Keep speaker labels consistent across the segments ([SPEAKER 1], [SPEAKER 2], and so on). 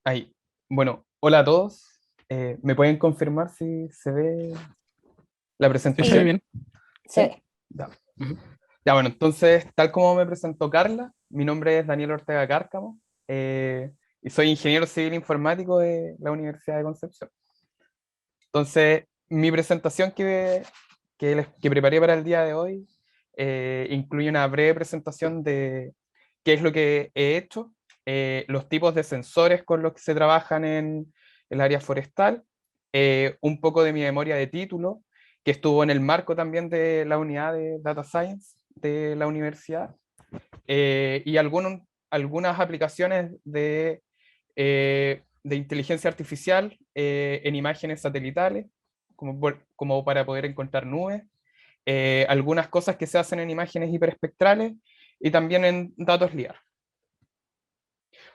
[SPEAKER 1] Ahí. Bueno, hola a todos. ¿Me pueden confirmar si se ve la
[SPEAKER 2] Se ve
[SPEAKER 1] presentación?
[SPEAKER 2] bien.
[SPEAKER 1] ¿Sí?
[SPEAKER 3] Se ve.
[SPEAKER 1] Ya.
[SPEAKER 2] Ujú.
[SPEAKER 1] Ya, bueno, entonces, tal como me presentó Carla, mi nombre es Daniel Ortega Cárcamo y soy ingeniero civil informático de la Universidad de Concepción. Entonces, mi presentación que preparé para el día de hoy incluye una breve presentación de qué es lo que he hecho, los tipos de sensores con los que se trabajan en el área forestal, un poco de mi memoria de título, que estuvo en el marco también de la unidad de Data Science de la universidad, y algunas aplicaciones de inteligencia artificial en imágenes satelitales, como para poder encontrar nubes, algunas cosas que se hacen en imágenes hiperespectrales y también en datos LIDAR.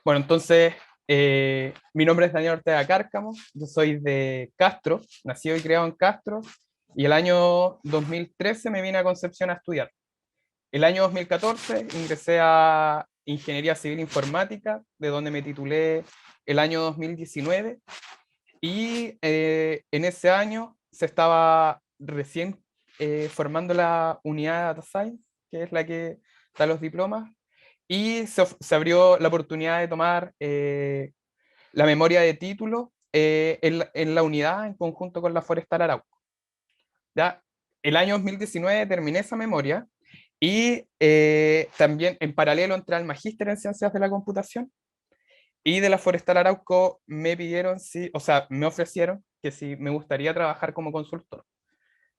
[SPEAKER 1] Bueno, entonces, mi nombre es Daniel Ortega Cárcamo, yo soy de Castro, nacido y criado en Castro, y el año 2013 me vine a Concepción a estudiar. El año 2014 ingresé a Ingeniería Civil Informática, de donde me titulé el año 2019, y en ese año se estaba recién formando la unidad de Data Science, que es la que da los diplomas, y se abrió la oportunidad de tomar la memoria de título en la unidad en conjunto con la Forestal Arauco. ¿Ya? El año 2019 terminé esa memoria y también en paralelo entré al magíster en ciencias de la computación y de la Forestal Arauco me pidieron si, o sea, me ofrecieron que si me gustaría trabajar como consultor.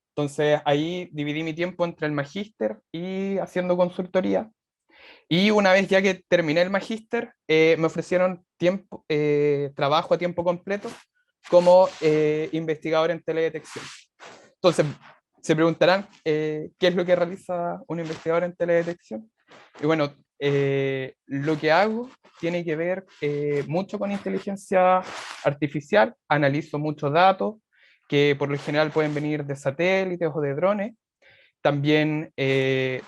[SPEAKER 1] Entonces ahí dividí mi tiempo entre el magíster y haciendo consultoría. Y una vez ya que terminé el magíster, me ofrecieron trabajo a tiempo completo como investigador en teledetección. Entonces, se preguntarán qué es lo que realiza un investigador en teledetección. Y bueno, lo que hago tiene que ver mucho con inteligencia artificial, analizo muchos datos que por lo general pueden venir de satélites o de drones. También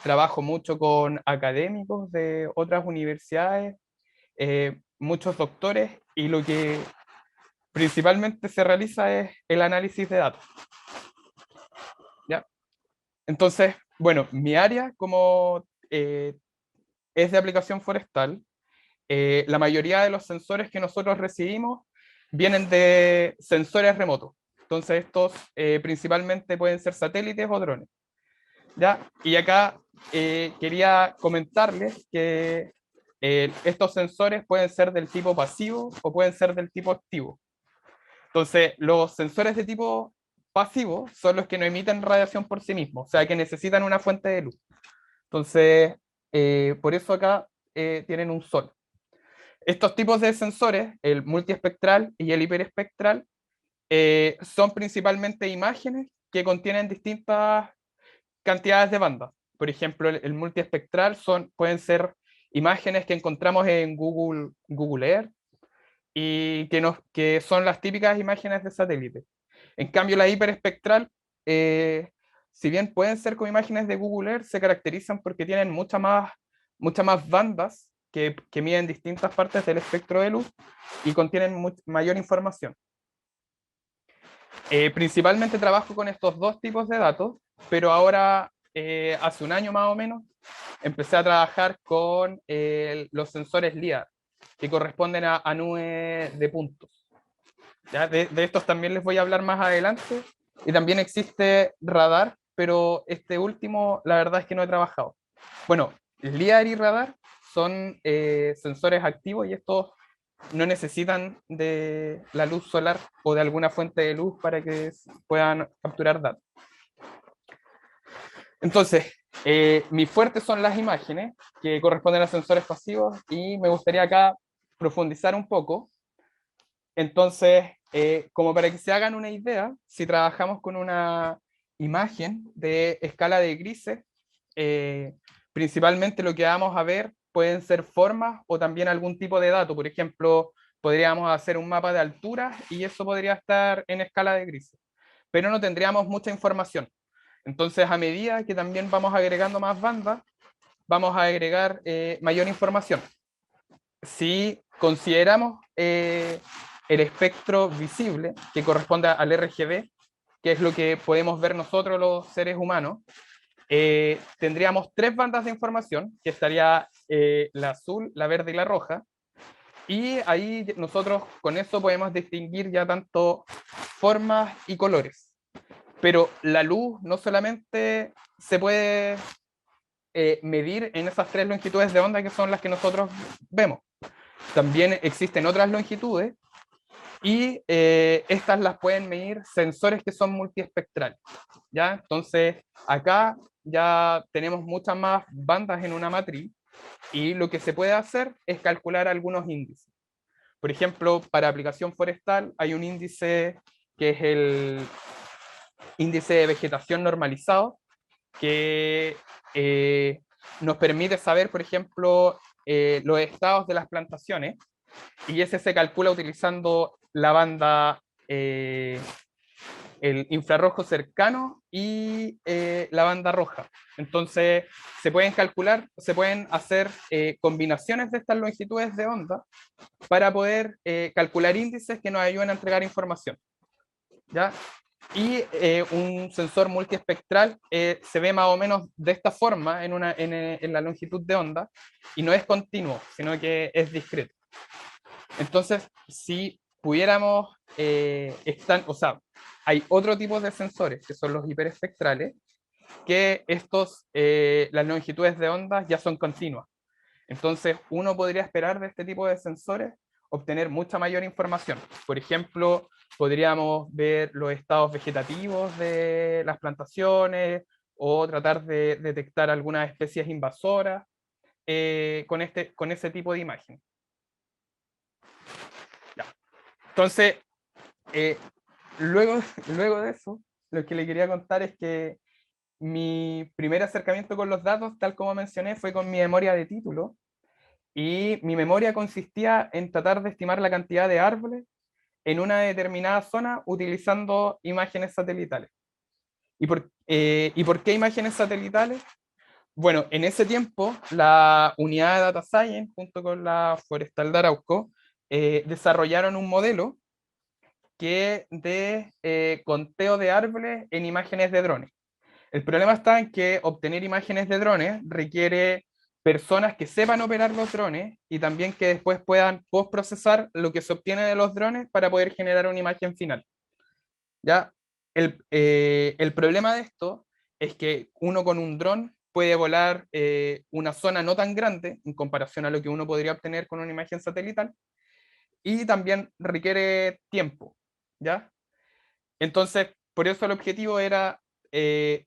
[SPEAKER 1] trabajo mucho con académicos de otras universidades, muchos doctores, y lo que principalmente se realiza es el análisis de datos. ¿Ya? Entonces, bueno, mi área como es de aplicación forestal, la mayoría de los sensores que nosotros recibimos vienen de sensores remotos. Entonces, estos principalmente pueden ser satélites o drones. ¿Ya? Y acá quería comentarles que estos sensores pueden ser del tipo pasivo o pueden ser del tipo activo. Entonces, los sensores de tipo pasivo son los que no emiten radiación por sí mismos, o sea, que necesitan una fuente de luz. Entonces, por eso acá tienen un sol. Estos tipos de sensores, el multiespectral y el hiperespectral, son principalmente imágenes que contienen distintas cantidades de bandas. Por ejemplo, el multiespectral pueden ser imágenes que encontramos en Google Earth y que son las típicas imágenes de satélite. En cambio, la hiperespectral, eh, si bien pueden ser como imágenes de Google Earth, se caracterizan porque tienen muchas más bandas que miden distintas partes del espectro de luz y contienen mayor información. Principalmente trabajo con estos dos tipos de datos, pero ahora, hace un año más o menos, empecé a trabajar con los sensores LIDAR, que corresponden a nubes de puntos. ¿Ya? De estos también les voy a hablar más adelante. Y también existe radar, pero este último, la verdad es que no he trabajado. Bueno, LIDAR y radar son sensores activos y estos no necesitan de la luz solar o de alguna fuente de luz para que puedan capturar datos. Entonces, mis fuertes son las imágenes, que corresponden a sensores pasivos, y me gustaría acá profundizar un poco. Entonces, como para que se hagan una idea, si trabajamos con una imagen de escala de grises, eh, principalmente lo que vamos a ver pueden ser formas o también algún tipo de dato. Por ejemplo, podríamos hacer un mapa de alturas y eso podría estar en escala de grises, pero no tendríamos mucha información. Entonces, a medida que también vamos agregando más bandas, vamos a agregar mayor información. Si consideramos el espectro visible, que corresponde al RGB, que es lo que podemos ver nosotros los seres humanos, tendríamos 3 bandas de información, que estaría la azul, la verde y la roja, y ahí nosotros con eso podemos distinguir ya tanto formas y colores. Pero la luz no solamente se puede medir en esas 3 longitudes de onda que son las que nosotros vemos. También existen otras longitudes y estas las pueden medir sensores que son multiespectrales. ¿Ya? Entonces, acá ya tenemos muchas más bandas en una matriz y lo que se puede hacer es calcular algunos índices. Por ejemplo, para aplicación forestal hay un índice que es el índice de vegetación normalizado, que nos permite saber, por ejemplo, los estados de las plantaciones, y ese se calcula utilizando la banda, el infrarrojo cercano y la banda roja. Entonces, se pueden calcular, se pueden hacer combinaciones de estas longitudes de onda para poder calcular índices que nos ayuden a entregar información. ¿Ya? Y un sensor multiespectral se ve más o menos de esta forma en la longitud de onda, y no es continuo, sino que es discreto. Entonces, si pudiéramos, o sea, hay otro tipo de sensores, que son los hiperespectrales, que las longitudes de onda ya son continuas. Entonces, uno podría esperar de este tipo de sensores obtener mucha mayor información. Por ejemplo, podríamos ver los estados vegetativos de las plantaciones o tratar de detectar algunas especies invasoras con ese tipo de imagen. Ya. Entonces, eh, luego de eso, lo que le quería contar es que mi primer acercamiento con los datos, tal como mencioné, fue con mi memoria de título. Y mi memoria consistía en tratar de estimar la cantidad de árboles en una determinada zona utilizando imágenes satelitales. ¿Y por qué imágenes satelitales? Bueno, en ese tiempo la unidad de Data Science junto con la Forestal de Arauco desarrollaron un modelo de conteo de árboles en imágenes de drones. El problema está en que obtener imágenes de drones requiere personas que sepan operar los drones y también que después puedan postprocesar lo que se obtiene de los drones para poder generar una imagen final. ¿Ya? El problema de esto es que uno con un dron puede volar una zona no tan grande en comparación a lo que uno podría obtener con una imagen satelital, y también requiere tiempo. ¿Ya? Entonces, por eso el objetivo era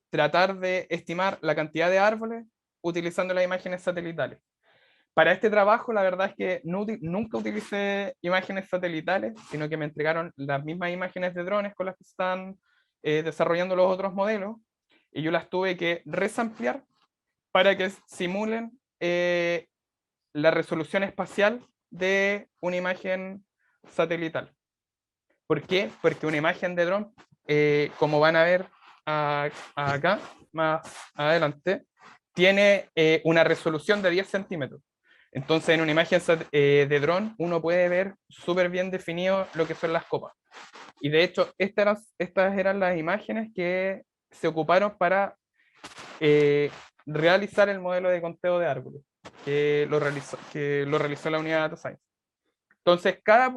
[SPEAKER 1] tratar de estimar la cantidad de árboles utilizando las imágenes satelitales. Para este trabajo, la verdad es que nunca utilicé imágenes satelitales, sino que me entregaron las mismas imágenes de drones con las que están desarrollando los otros modelos, y yo las tuve que resamplear para que simulen la resolución espacial de una imagen satelital. ¿Por qué? Porque una imagen de dron, como van a ver acá, más adelante, tiene una resolución de 10 centímetros. Entonces, en una imagen de dron, uno puede ver súper bien definido lo que son las copas. Y de hecho, estas eran las imágenes que se ocuparon para realizar el modelo de conteo de árboles, que lo realizó la unidad de Data Science. Entonces, cada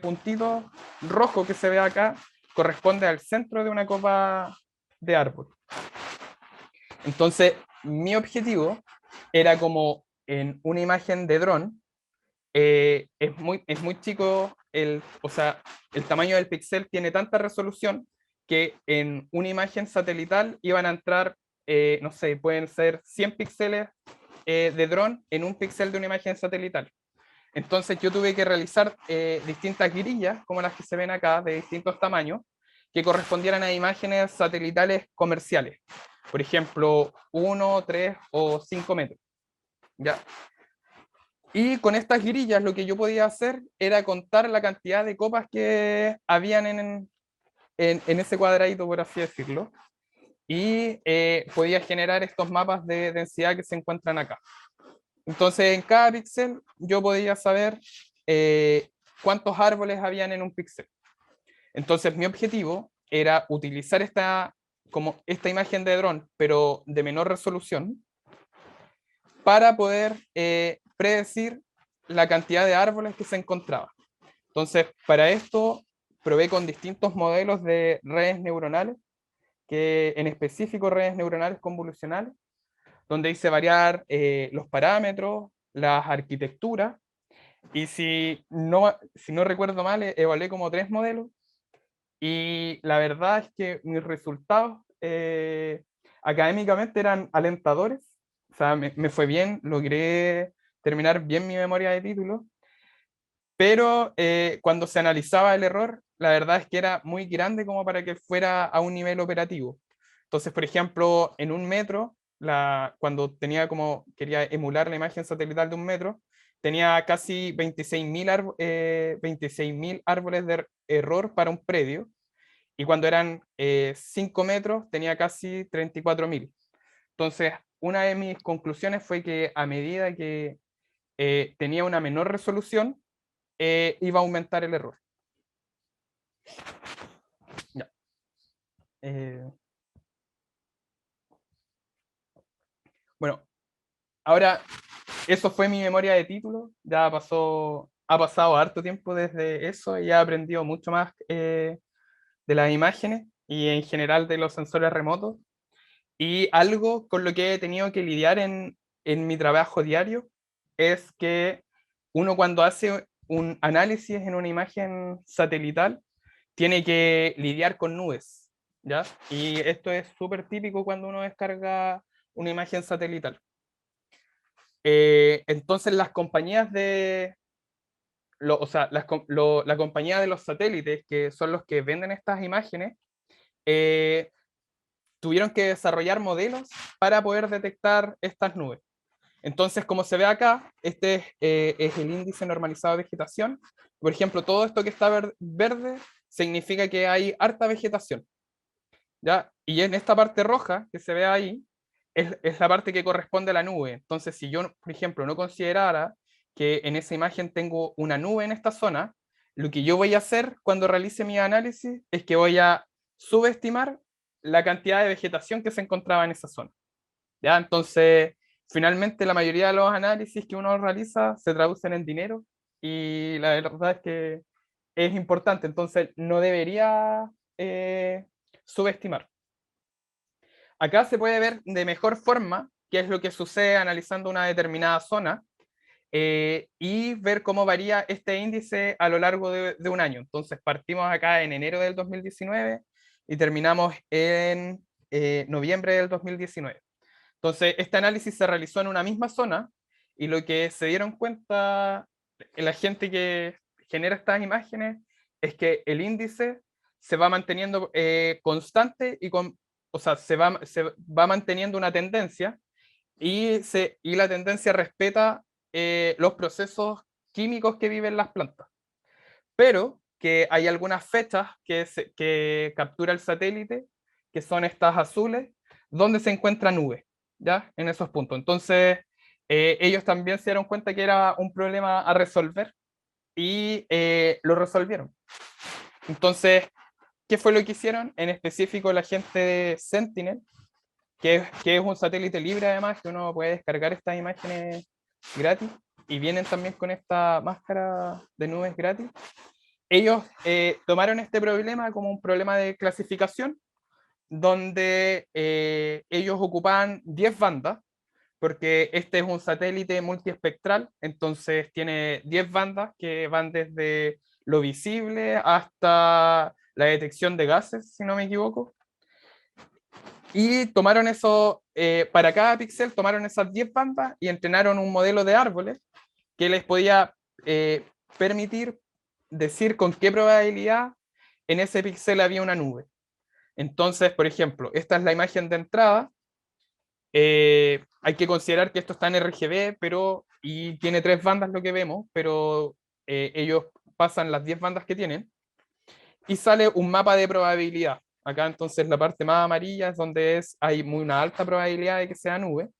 [SPEAKER 1] puntito rojo que se ve acá corresponde al centro de una copa de árbol. Entonces, mi objetivo era, como en una imagen de dron, es muy chico, o sea, el tamaño del píxel tiene tanta resolución que en una imagen satelital iban a entrar, no sé, pueden ser 100 píxeles de dron en un píxel de una imagen satelital. Entonces yo tuve que realizar distintas grillas, como las que se ven acá, de distintos tamaños, que correspondieran a imágenes satelitales comerciales. Por ejemplo, 1, 3 o 5 metros. ¿Ya? Y con estas grillas lo que yo podía hacer era contar la cantidad de copas que habían en ese cuadradito, por así decirlo. Y podía generar estos mapas de densidad que se encuentran acá. Entonces, en cada píxel yo podía saber cuántos árboles habían en un píxel. Entonces mi objetivo era utilizar como esta imagen de dron, pero de menor resolución, para poder predecir la cantidad de árboles que se encontraba. Entonces, para esto probé con distintos modelos de redes neuronales, que en específico redes neuronales convolucionales, donde hice variar los parámetros, las arquitecturas, y si no recuerdo mal, evalué como 3 modelos, y la verdad es que mis resultados académicamente eran alentadores. O sea, me fue bien, logré terminar bien mi memoria de título, pero cuando se analizaba el error, la verdad es que era muy grande como para que fuera a un nivel operativo. Entonces, por ejemplo, en un metro, cuando quería emular la imagen satelital de un metro, tenía casi 26.000 árboles de error para un predio, y cuando eran 5 metros tenía casi 34.000. Entonces, una de mis conclusiones fue que a medida que tenía una menor resolución, iba a aumentar el error. Ya. Bueno, ahora, eso fue mi memoria de título. Ha pasado harto tiempo desde eso y he aprendido mucho más de las imágenes y en general de los sensores remotos. Y algo con lo que he tenido que lidiar en mi trabajo diario es que uno, cuando hace un análisis en una imagen satelital, tiene que lidiar con nubes, ¿ya? Y esto es súper típico cuando uno descarga una imagen satelital. Entonces las compañías o sea, la compañía de los satélites, que son los que venden estas imágenes, eh, tuvieron que desarrollar modelos para poder detectar estas nubes. Entonces, como se ve acá, este es el índice normalizado de vegetación. Por ejemplo, todo esto que está verde significa que hay harta vegetación, ¿ya? Y en esta parte roja que se ve ahí, es la parte que corresponde a la nube. Entonces, si yo, por ejemplo, no considerara que en esa imagen tengo una nube en esta zona, lo que yo voy a hacer cuando realice mi análisis es que voy a subestimar la cantidad de vegetación que se encontraba en esa zona, ¿ya? Entonces, finalmente la mayoría de los análisis que uno realiza se traducen en dinero, y la verdad es que es importante. Entonces, no debería subestimar. Acá se puede ver de mejor forma qué es lo que sucede analizando una determinada zona, y ver cómo varía este índice a lo largo de un año. Entonces, partimos acá en enero del 2019 y terminamos en noviembre del 2019. Entonces, este análisis se realizó en una misma zona, y lo que se dieron cuenta la gente que genera estas imágenes es que el índice se va manteniendo constante, o sea, se va manteniendo una tendencia, y la tendencia respeta los procesos químicos que viven las plantas. Pero que hay algunas fechas que captura el satélite, que son estas azules, donde se encuentra nube, ¿ya? En esos puntos. Entonces, ellos también se dieron cuenta que era un problema a resolver, y lo resolvieron. Entonces, ¿qué fue lo que hicieron? En específico, la gente de Sentinel, que es un satélite libre además, que uno puede descargar estas imágenes gratis, y vienen también con esta máscara de nubes gratis. Ellos tomaron este problema como un problema de clasificación, donde ellos ocupaban 10 bandas, porque este es un satélite multiespectral. Entonces tiene 10 bandas que van desde lo visible hasta la detección de gases, si no me equivoco. Y tomaron eso, para cada píxel tomaron esas 10 bandas y entrenaron un modelo de árboles que les podía permitir decir con qué probabilidad en ese píxel había una nube. Entonces, por ejemplo, esta es la imagen de entrada. Hay que considerar que esto está en RGB, y tiene 3 bandas lo que vemos, pero ellos pasan las 10 bandas que tienen, y sale un mapa de probabilidad. Acá entonces la parte más amarilla es donde hay una alta probabilidad de que sea nube,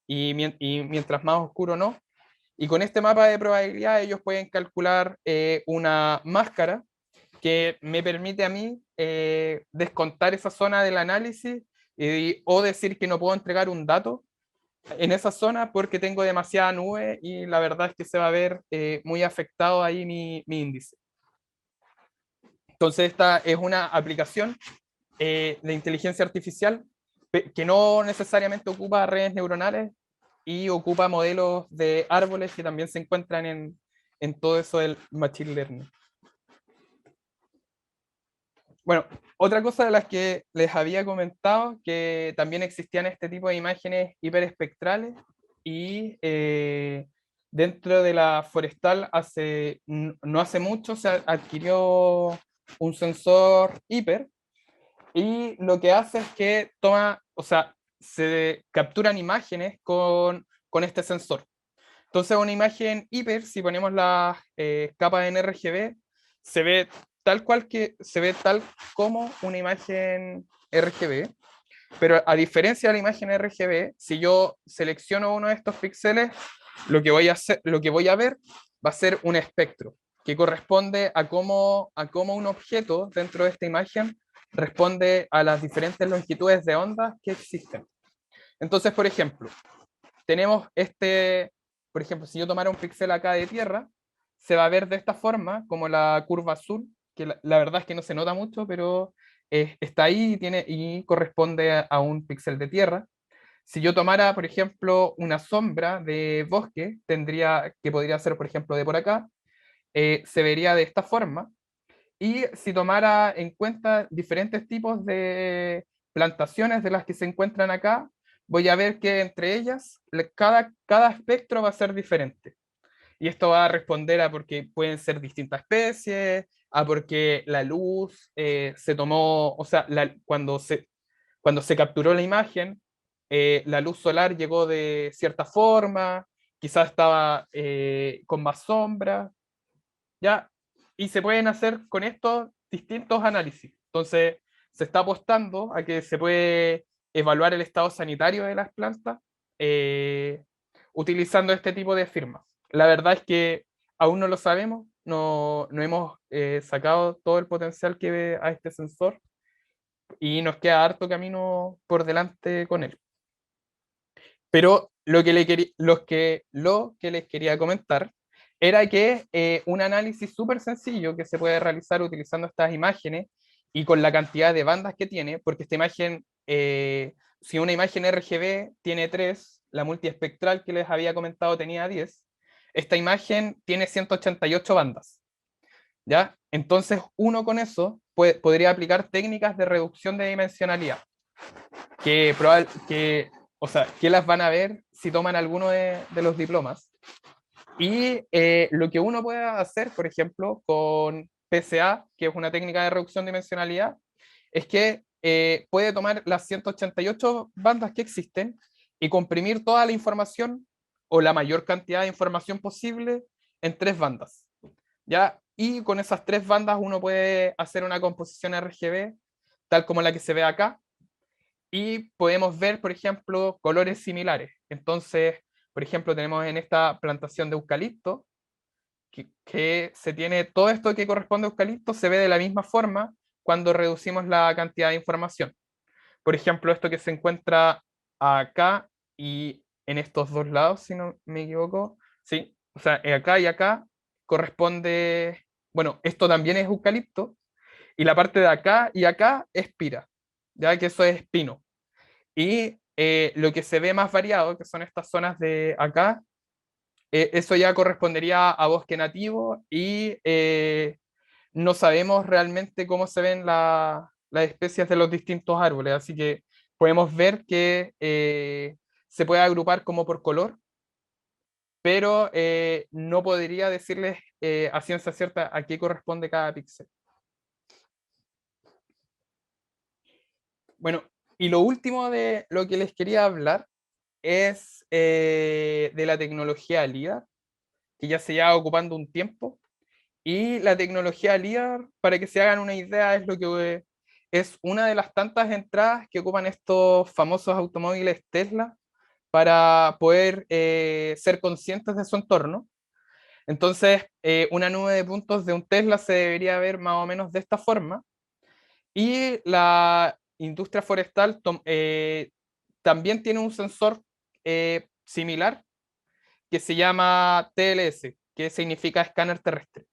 [SPEAKER 1] y mientras más oscuro no. Y con este mapa de probabilidad ellos pueden calcular una máscara que me permite a mí descontar esa zona del análisis o decir que no puedo entregar un dato en esa zona porque tengo demasiada nube y la verdad es que se va a ver muy afectado ahí mi índice. Entonces esta es una aplicación de inteligencia artificial que no necesariamente ocupa redes neuronales y ocupa modelos de árboles que también se encuentran en todo eso del machine learning. Bueno, otra cosa de las que les había comentado, que también existían este tipo de imágenes hiperespectrales y dentro de la forestal no hace mucho se adquirió un sensor hiper y lo que hace es que toma, o sea, se capturan imágenes con este sensor. Entonces una imagen hiper, si ponemos las capas en RGB, se ve se ve tal como una imagen RGB, pero a diferencia de la imagen RGB, si yo selecciono uno de estos píxeles, lo que voy a ver va a ser un espectro que corresponde a cómo un objeto dentro de esta imagen responde a las diferentes longitudes de ondas que existen. Entonces, por ejemplo, tenemos por ejemplo, si yo tomara un píxel acá de tierra, se va a ver de esta forma, como la curva azul, que la verdad es que no se nota mucho, pero está ahí y corresponde a un píxel de tierra. Si yo tomara, por ejemplo, una sombra de bosque, que podría ser, por ejemplo, de por acá, se vería de esta forma. Y si tomara en cuenta diferentes tipos de plantaciones de las que se encuentran acá, voy a ver que entre ellas cada espectro va a ser diferente. Y esto va a responder a porque pueden ser distintas especies, a porque la luz se tomó, o sea, cuando se capturó la imagen, la luz solar llegó de cierta forma, quizás estaba con más sombra, ¿ya? Y se pueden hacer con esto distintos análisis. Entonces, se está apostando a que se puede evaluar el estado sanitario de las plantas eh, utilizando este tipo de firmas. La verdad es que aún no lo sabemos, no hemos sacado todo el potencial que ve a este sensor y nos queda harto camino por delante con él. Pero lo que les quería comentar era que un análisis súper sencillo que se puede realizar utilizando estas imágenes y con la cantidad de bandas que tiene, porque esta imagen, si una imagen RGB tiene 3, la multiespectral que les había comentado tenía 10, esta imagen tiene 188 bandas, ¿ya? Entonces uno con eso podría aplicar técnicas de reducción de dimensionalidad o sea, que las van a ver si toman alguno de los diplomas. Y lo que uno puede hacer, por ejemplo, con PCA, que es una técnica de reducción de dimensionalidad, es que puede tomar las 188 bandas que existen y comprimir toda la información o la mayor cantidad de información posible en 3 bandas. ¿Ya? Y con esas 3 bandas uno puede hacer una composición RGB, tal como la que se ve acá, y podemos ver, por ejemplo, colores similares. Entonces, por ejemplo, tenemos en esta plantación de eucalipto, que se tiene todo esto que corresponde a eucalipto, se ve de la misma forma cuando reducimos la cantidad de información. Por ejemplo, esto que se encuentra acá y en estos dos lados, si no me equivoco, sí, o sea, acá y acá corresponde, bueno, esto también es eucalipto, y la parte de acá y acá es pira, ya que eso es pino. Y lo que se ve más variado, que son estas zonas de acá, eso ya correspondería a bosque nativo y no sabemos realmente cómo se ven las especies de los distintos árboles, así que podemos ver que se puede agrupar como por color, pero no podría decirles a ciencia cierta a qué corresponde cada píxel. Bueno, y lo último de lo que les quería hablar es de la tecnología LIDAR, que ya se lleva ocupando un tiempo. Y la tecnología LIDAR, para que se hagan una idea, es lo que es una de las tantas entradas que ocupan estos famosos automóviles Tesla para poder ser conscientes de su entorno. Entonces, una nube de puntos de un Tesla se debería ver más o menos de esta forma. Y la industria forestal también tiene un sensor similar que se llama TLS, que significa escáner terrestre.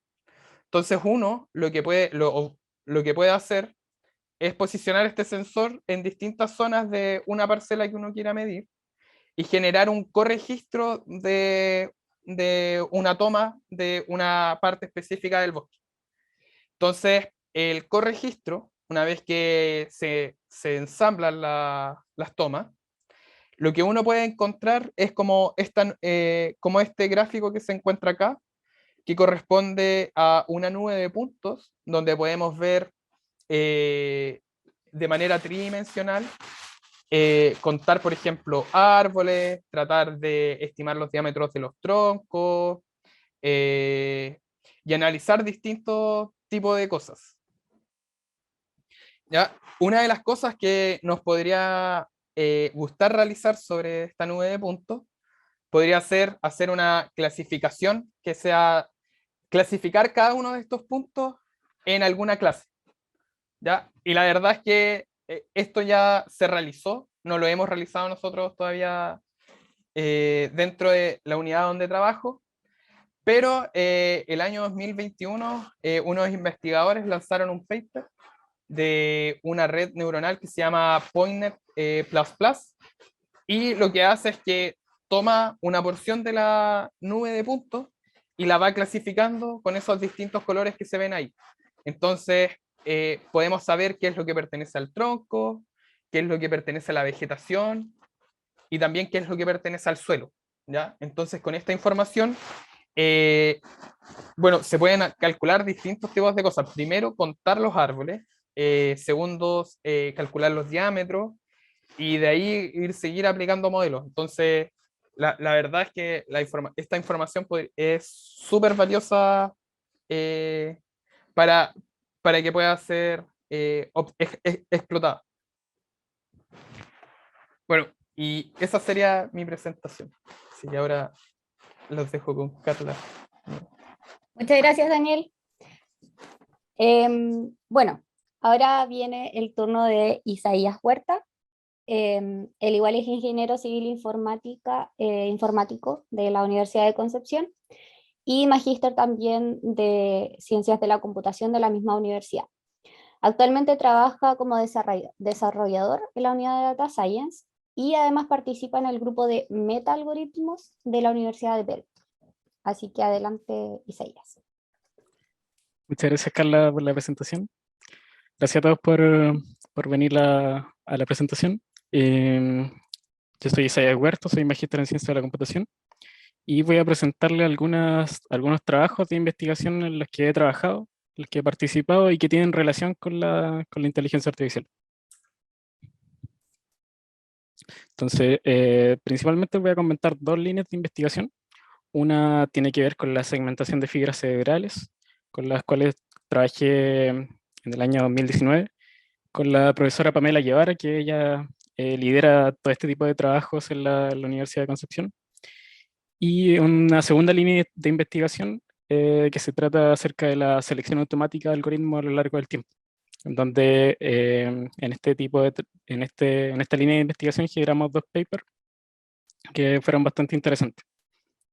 [SPEAKER 1] Entonces uno lo que puede hacer es posicionar este sensor en distintas zonas de una parcela que uno quiera medir y generar un corregistro de una toma de una parte específica del bosque. Entonces, el corregistro, una vez que se ensamblan las tomas, lo que uno puede encontrar es como este gráfico que se encuentra acá, que corresponde a una nube de puntos, donde podemos ver de manera tridimensional, contar, por ejemplo, árboles, tratar de estimar los diámetros de los troncos, eh, y analizar distintos tipos de cosas. ¿Ya? Una de las cosas que nos podría gustar realizar sobre esta nube de puntos podría ser hacer una clasificación que sea clasificar cada uno de estos puntos en alguna clase. ¿Ya? Y la verdad es que esto ya se realizó, no lo hemos realizado nosotros todavía dentro de la unidad donde trabajo, pero el año 2021 unos investigadores lanzaron un paper de una red neuronal que se llama PointNet++, y lo que hace es que toma una porción de la nube de puntos y la va clasificando con esos distintos colores que se ven ahí. Entonces, podemos saber qué es lo que pertenece al tronco, qué es lo que pertenece a la vegetación y también qué es lo que pertenece al suelo. ¿Ya? Entonces, con esta información, bueno, se pueden calcular distintos tipos de cosas. Primero, contar los árboles. Segundo, calcular los diámetros. Y de ahí seguir aplicando modelos. Entonces, la verdad es que esta información es súper valiosa eh, para, para que pueda ser explotada. Bueno, y esa sería mi presentación. Así que ahora los dejo con Carla.
[SPEAKER 2] Muchas gracias, Daniel. Bueno, ahora viene el turno de Isaías Huerta. Él igual es ingeniero civil informático de la Universidad de Concepción y magíster también de ciencias de la computación de la misma universidad. Actualmente trabaja como desarrollador en la unidad de Data Science y además participa en el grupo de meta-algoritmos de la Universidad de Perú. Así que adelante, Isaías.
[SPEAKER 3] Muchas gracias, Carla, por la presentación. Gracias a todos por venir a la presentación. Yo soy Isaías Huerto, soy magíster en Ciencia de la Computación y voy a presentarle algunos trabajos de investigación en los que he trabajado, en los que he participado y que tienen relación con la inteligencia artificial. Entonces, principalmente voy a comentar dos líneas de investigación. Una tiene que ver con la segmentación de fibras cerebrales, con las cuales trabajé en el año 2019 con la profesora Pamela Guevara, que ella lidera todo este tipo de trabajos en la Universidad de Concepción. Y una segunda línea de investigación que se trata acerca de la selección automática de algoritmos a lo largo del tiempo, en donde en esta línea de investigación generamos dos papers que fueron bastante interesantes.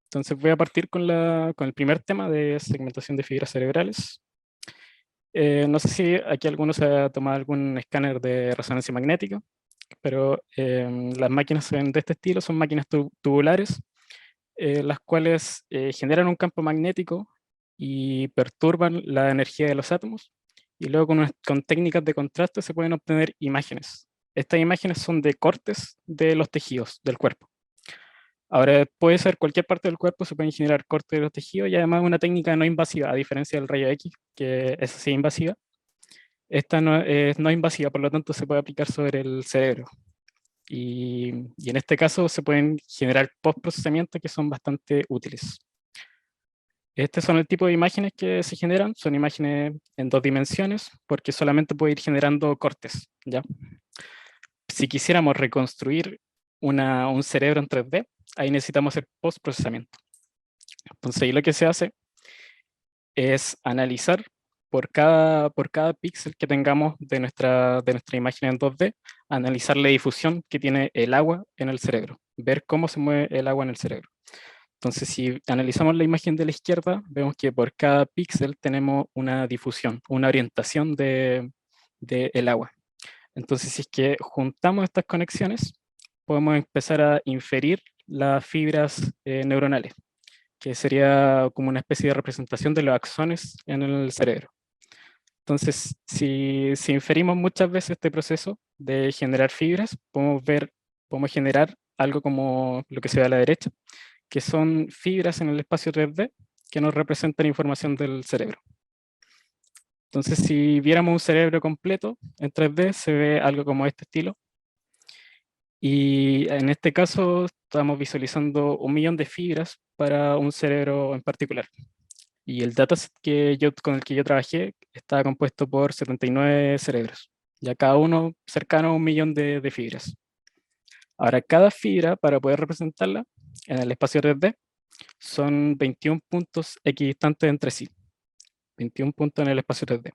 [SPEAKER 3] Entonces voy a partir con el primer tema de segmentación de fibras cerebrales. No sé si aquí alguno se ha tomado algún escáner de resonancia magnética, pero las máquinas de este estilo son máquinas tubulares, las cuales generan un campo magnético y perturban la energía de los átomos, y luego con técnicas de contraste se pueden obtener imágenes. Estas imágenes son de cortes de los tejidos del cuerpo. Ahora, puede ser cualquier parte del cuerpo, se pueden generar cortes de los tejidos, y además una técnica no invasiva, a diferencia del rayo X, que es así invasiva. Esta no es no invasiva, por lo tanto se puede aplicar sobre el cerebro. Y en este caso se pueden generar post-procesamientos que son bastante útiles. Estos son el tipo de imágenes que se generan, son imágenes en 2 dimensiones, porque solamente puede ir generando cortes, ¿ya? Si quisiéramos reconstruir un cerebro en 3D, ahí necesitamos hacer postprocesamiento. Entonces ahí lo que se hace es analizar por cada píxel que tengamos de nuestra imagen en 2D, analizar la difusión que tiene el agua en el cerebro, ver cómo se mueve el agua en el cerebro. Entonces, si analizamos la imagen de la izquierda, vemos que por cada píxel tenemos una difusión, una orientación del agua. Entonces, si es que juntamos estas conexiones, podemos empezar a inferir las fibras neuronales, que sería como una especie de representación de los axones en el cerebro. Entonces, si inferimos muchas veces este proceso de generar fibras, podemos generar algo como lo que se ve a la derecha, que son fibras en el espacio 3D que nos representan información del cerebro. Entonces, si viéramos un cerebro completo en 3D, se ve algo como este estilo. Y en este caso, estamos visualizando 1 millón de fibras para un cerebro en particular. Y el dataset con el que yo trabajé estaba compuesto por 79 cerebros, ya cada uno cercano a 1 millón de fibras. Ahora, cada fibra, para poder representarla en el espacio 3D, son 21 puntos equidistantes entre sí. 21 puntos en el espacio 3D.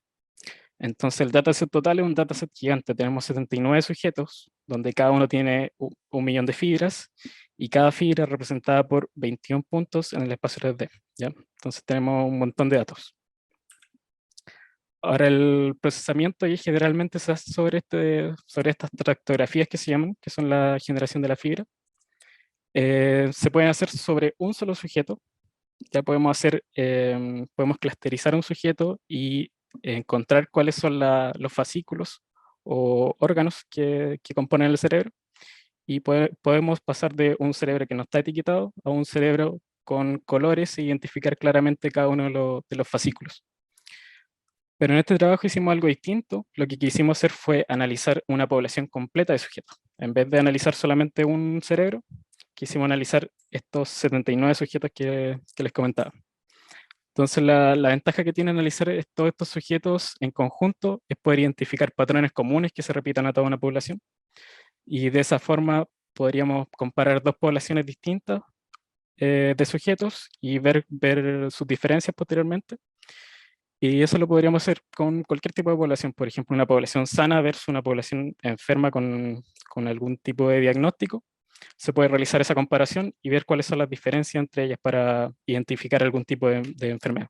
[SPEAKER 3] Entonces el dataset total es un dataset gigante. Tenemos 79 sujetos, donde cada uno tiene 1 millón de fibras, y cada fibra representada por 21 puntos en el espacio 3D. ¿ya? Entonces tenemos un montón de datos. Ahora el procesamiento ahí generalmente se hace sobre estas tractografías que se llaman, que son la generación de la fibra. Se pueden hacer sobre un solo sujeto. Ya podemos clusterizar un sujeto y encontrar cuáles son los fascículos o órganos que componen el cerebro, y podemos pasar de un cerebro que no está etiquetado a un cerebro con colores e identificar claramente cada uno de los fascículos. Pero en este trabajo hicimos algo distinto. Lo que quisimos hacer fue analizar una población completa de sujetos. En vez de analizar solamente un cerebro, quisimos analizar estos 79 sujetos que les comentaba. Entonces la ventaja que tiene analizar todos estos sujetos en conjunto es poder identificar patrones comunes que se repitan a toda una población, y de esa forma podríamos comparar dos poblaciones distintas de sujetos y ver sus diferencias posteriormente. Y eso lo podríamos hacer con cualquier tipo de población, por ejemplo, una población sana versus una población enferma con algún tipo de diagnóstico. Se puede realizar esa comparación y ver cuáles son las diferencias entre ellas para identificar algún tipo de enfermedad.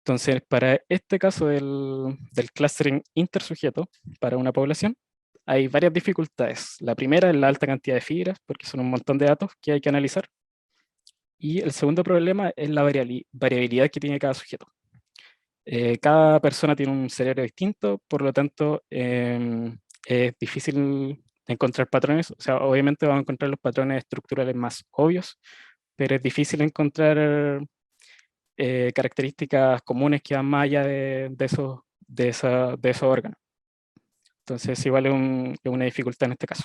[SPEAKER 3] Entonces, para este caso del clustering intersujeto para una población, hay varias dificultades. La primera es la alta cantidad de fibras, porque son un montón de datos que hay que analizar. Y el segundo problema es la variabilidad que tiene cada sujeto. Cada persona tiene un cerebro distinto, por lo tanto, es difícil encontrar patrones. O sea, obviamente vamos a encontrar los patrones estructurales más obvios, pero es difícil encontrar características comunes que van más allá de esos órganos. Entonces, igual es una dificultad en este caso.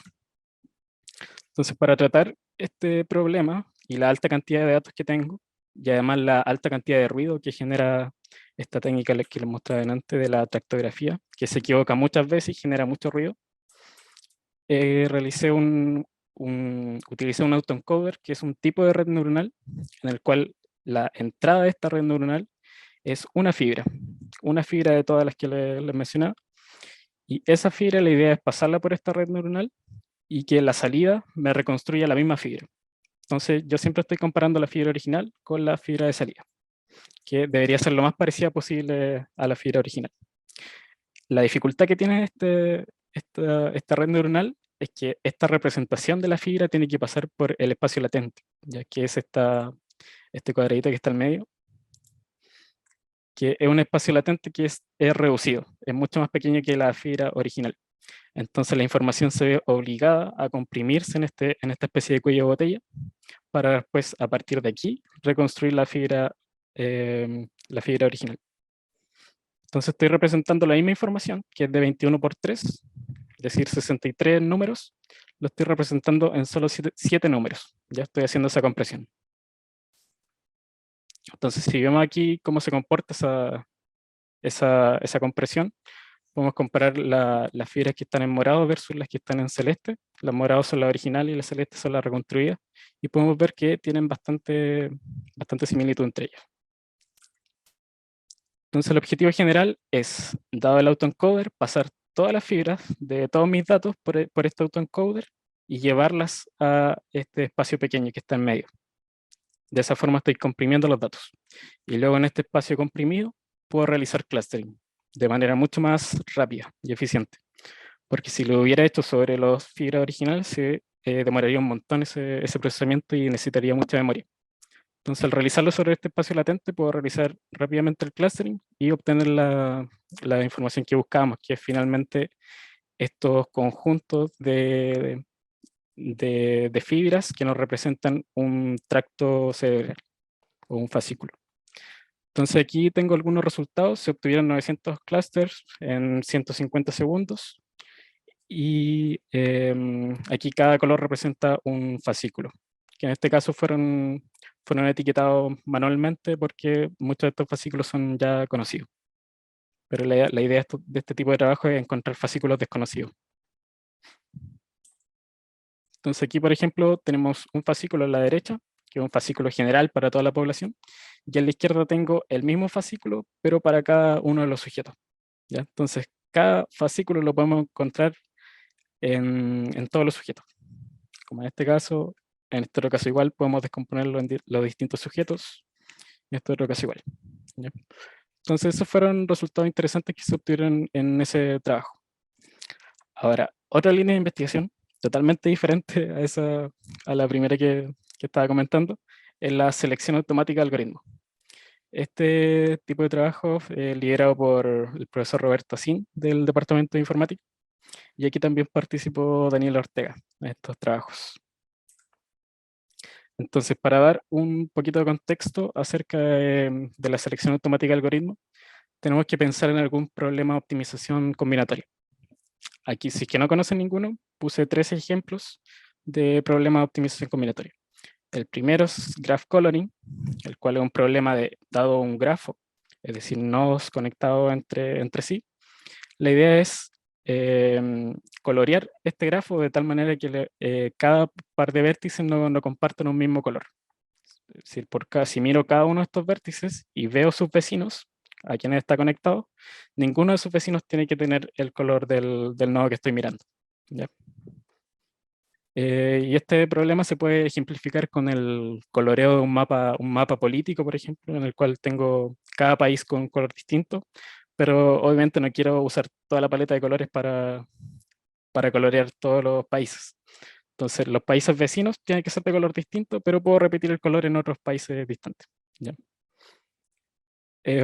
[SPEAKER 3] Entonces, para tratar este problema y la alta cantidad de datos que tengo, y además la alta cantidad de ruido que genera esta técnica que les mostraba antes de la tractografía, que se equivoca muchas veces y genera mucho ruido, utilicé un autoencoder, que es un tipo de red neuronal en el cual la entrada de esta red neuronal es una fibra de todas las que les mencionaba, y esa fibra, la idea es pasarla por esta red neuronal y que la salida me reconstruya la misma fibra. Entonces yo siempre estoy comparando la fibra original con la fibra de salida, que debería ser lo más parecida posible a la fibra original. La dificultad que tiene esta red neuronal es que esta representación de la fibra tiene que pasar por el espacio latente, ya que es este cuadradito que está al medio, que es un espacio latente que es reducido, es mucho más pequeño que la fibra original. Entonces la información se ve obligada a comprimirse en esta especie de cuello de botella, para después, a partir de aquí, reconstruir la fibra original. Entonces estoy representando la misma información, que es de 21 por 3, es decir, 63 números, lo estoy representando en solo 7 números. Ya estoy haciendo esa compresión. Entonces, si vemos aquí cómo se comporta esa compresión, podemos comparar las fibras que están en morado versus las que están en celeste. Las moradas son las originales y las celestes son las reconstruidas. Y podemos ver que tienen bastante similitud entre ellas. Entonces el objetivo general es, dado el autoencoder, pasar todas las fibras de todos mis datos por este autoencoder y llevarlas a este espacio pequeño que está en medio. De esa forma estoy comprimiendo los datos. Y luego en este espacio comprimido puedo realizar clustering de manera mucho más rápida y eficiente. Porque si lo hubiera hecho sobre las fibras originales, se demoraría un montón ese procesamiento y necesitaría mucha memoria. Entonces, al realizarlo sobre este espacio latente, puedo realizar rápidamente el clustering y obtener la información que buscábamos, que es finalmente estos conjuntos de fibras que nos representan un tracto cerebral o un fascículo. Entonces aquí tengo algunos resultados. Se obtuvieron 900 clusters en 150 segundos. Y aquí cada color representa un fascículo, que en este caso fueron etiquetados manualmente porque muchos de estos fascículos son ya conocidos. Pero la idea de este tipo de trabajo es encontrar fascículos desconocidos. Entonces aquí, por ejemplo, tenemos un fascículo a la derecha, que es un fascículo general para toda la población, y a la izquierda tengo el mismo fascículo, pero para cada uno de los sujetos. ¿Ya? Entonces, cada fascículo lo podemos encontrar en todos los sujetos. Como en este caso, en este otro caso igual, podemos descomponerlo en los distintos sujetos, en este otro caso igual. ¿Ya? Entonces, esos fueron resultados interesantes que se obtuvieron en ese trabajo. Ahora, otra línea de investigación, totalmente diferente a la primera que estaba comentando, es la selección automática de algoritmos. Este tipo de trabajo liderado por el profesor Roberto Asín del Departamento de Informática, y aquí también participó Daniel Ortega en estos trabajos. Entonces, para dar un poquito de contexto acerca de la selección automática de algoritmos, tenemos que pensar en algún problema de optimización combinatoria. Aquí, si es que no conocen ninguno, puse 3 ejemplos de problemas de optimización combinatoria. El primero es graph coloring, el cual es un problema de, dado un grafo, es decir, nodos conectados entre sí. La idea es colorear este grafo de tal manera que cada par de vértices no compartan un mismo color. Es decir, si miro cada uno de estos vértices y veo sus vecinos, a quienes está conectado, ninguno de sus vecinos tiene que tener el color del nodo que estoy mirando. ¿Ya? Y este problema se puede ejemplificar con el coloreo de un mapa político, por ejemplo, en el cual tengo cada país con un color distinto, pero obviamente no quiero usar toda la paleta de colores para colorear todos los países. Entonces, los países vecinos tienen que ser de color distinto, pero puedo repetir el color en otros países distantes. ¿Ya?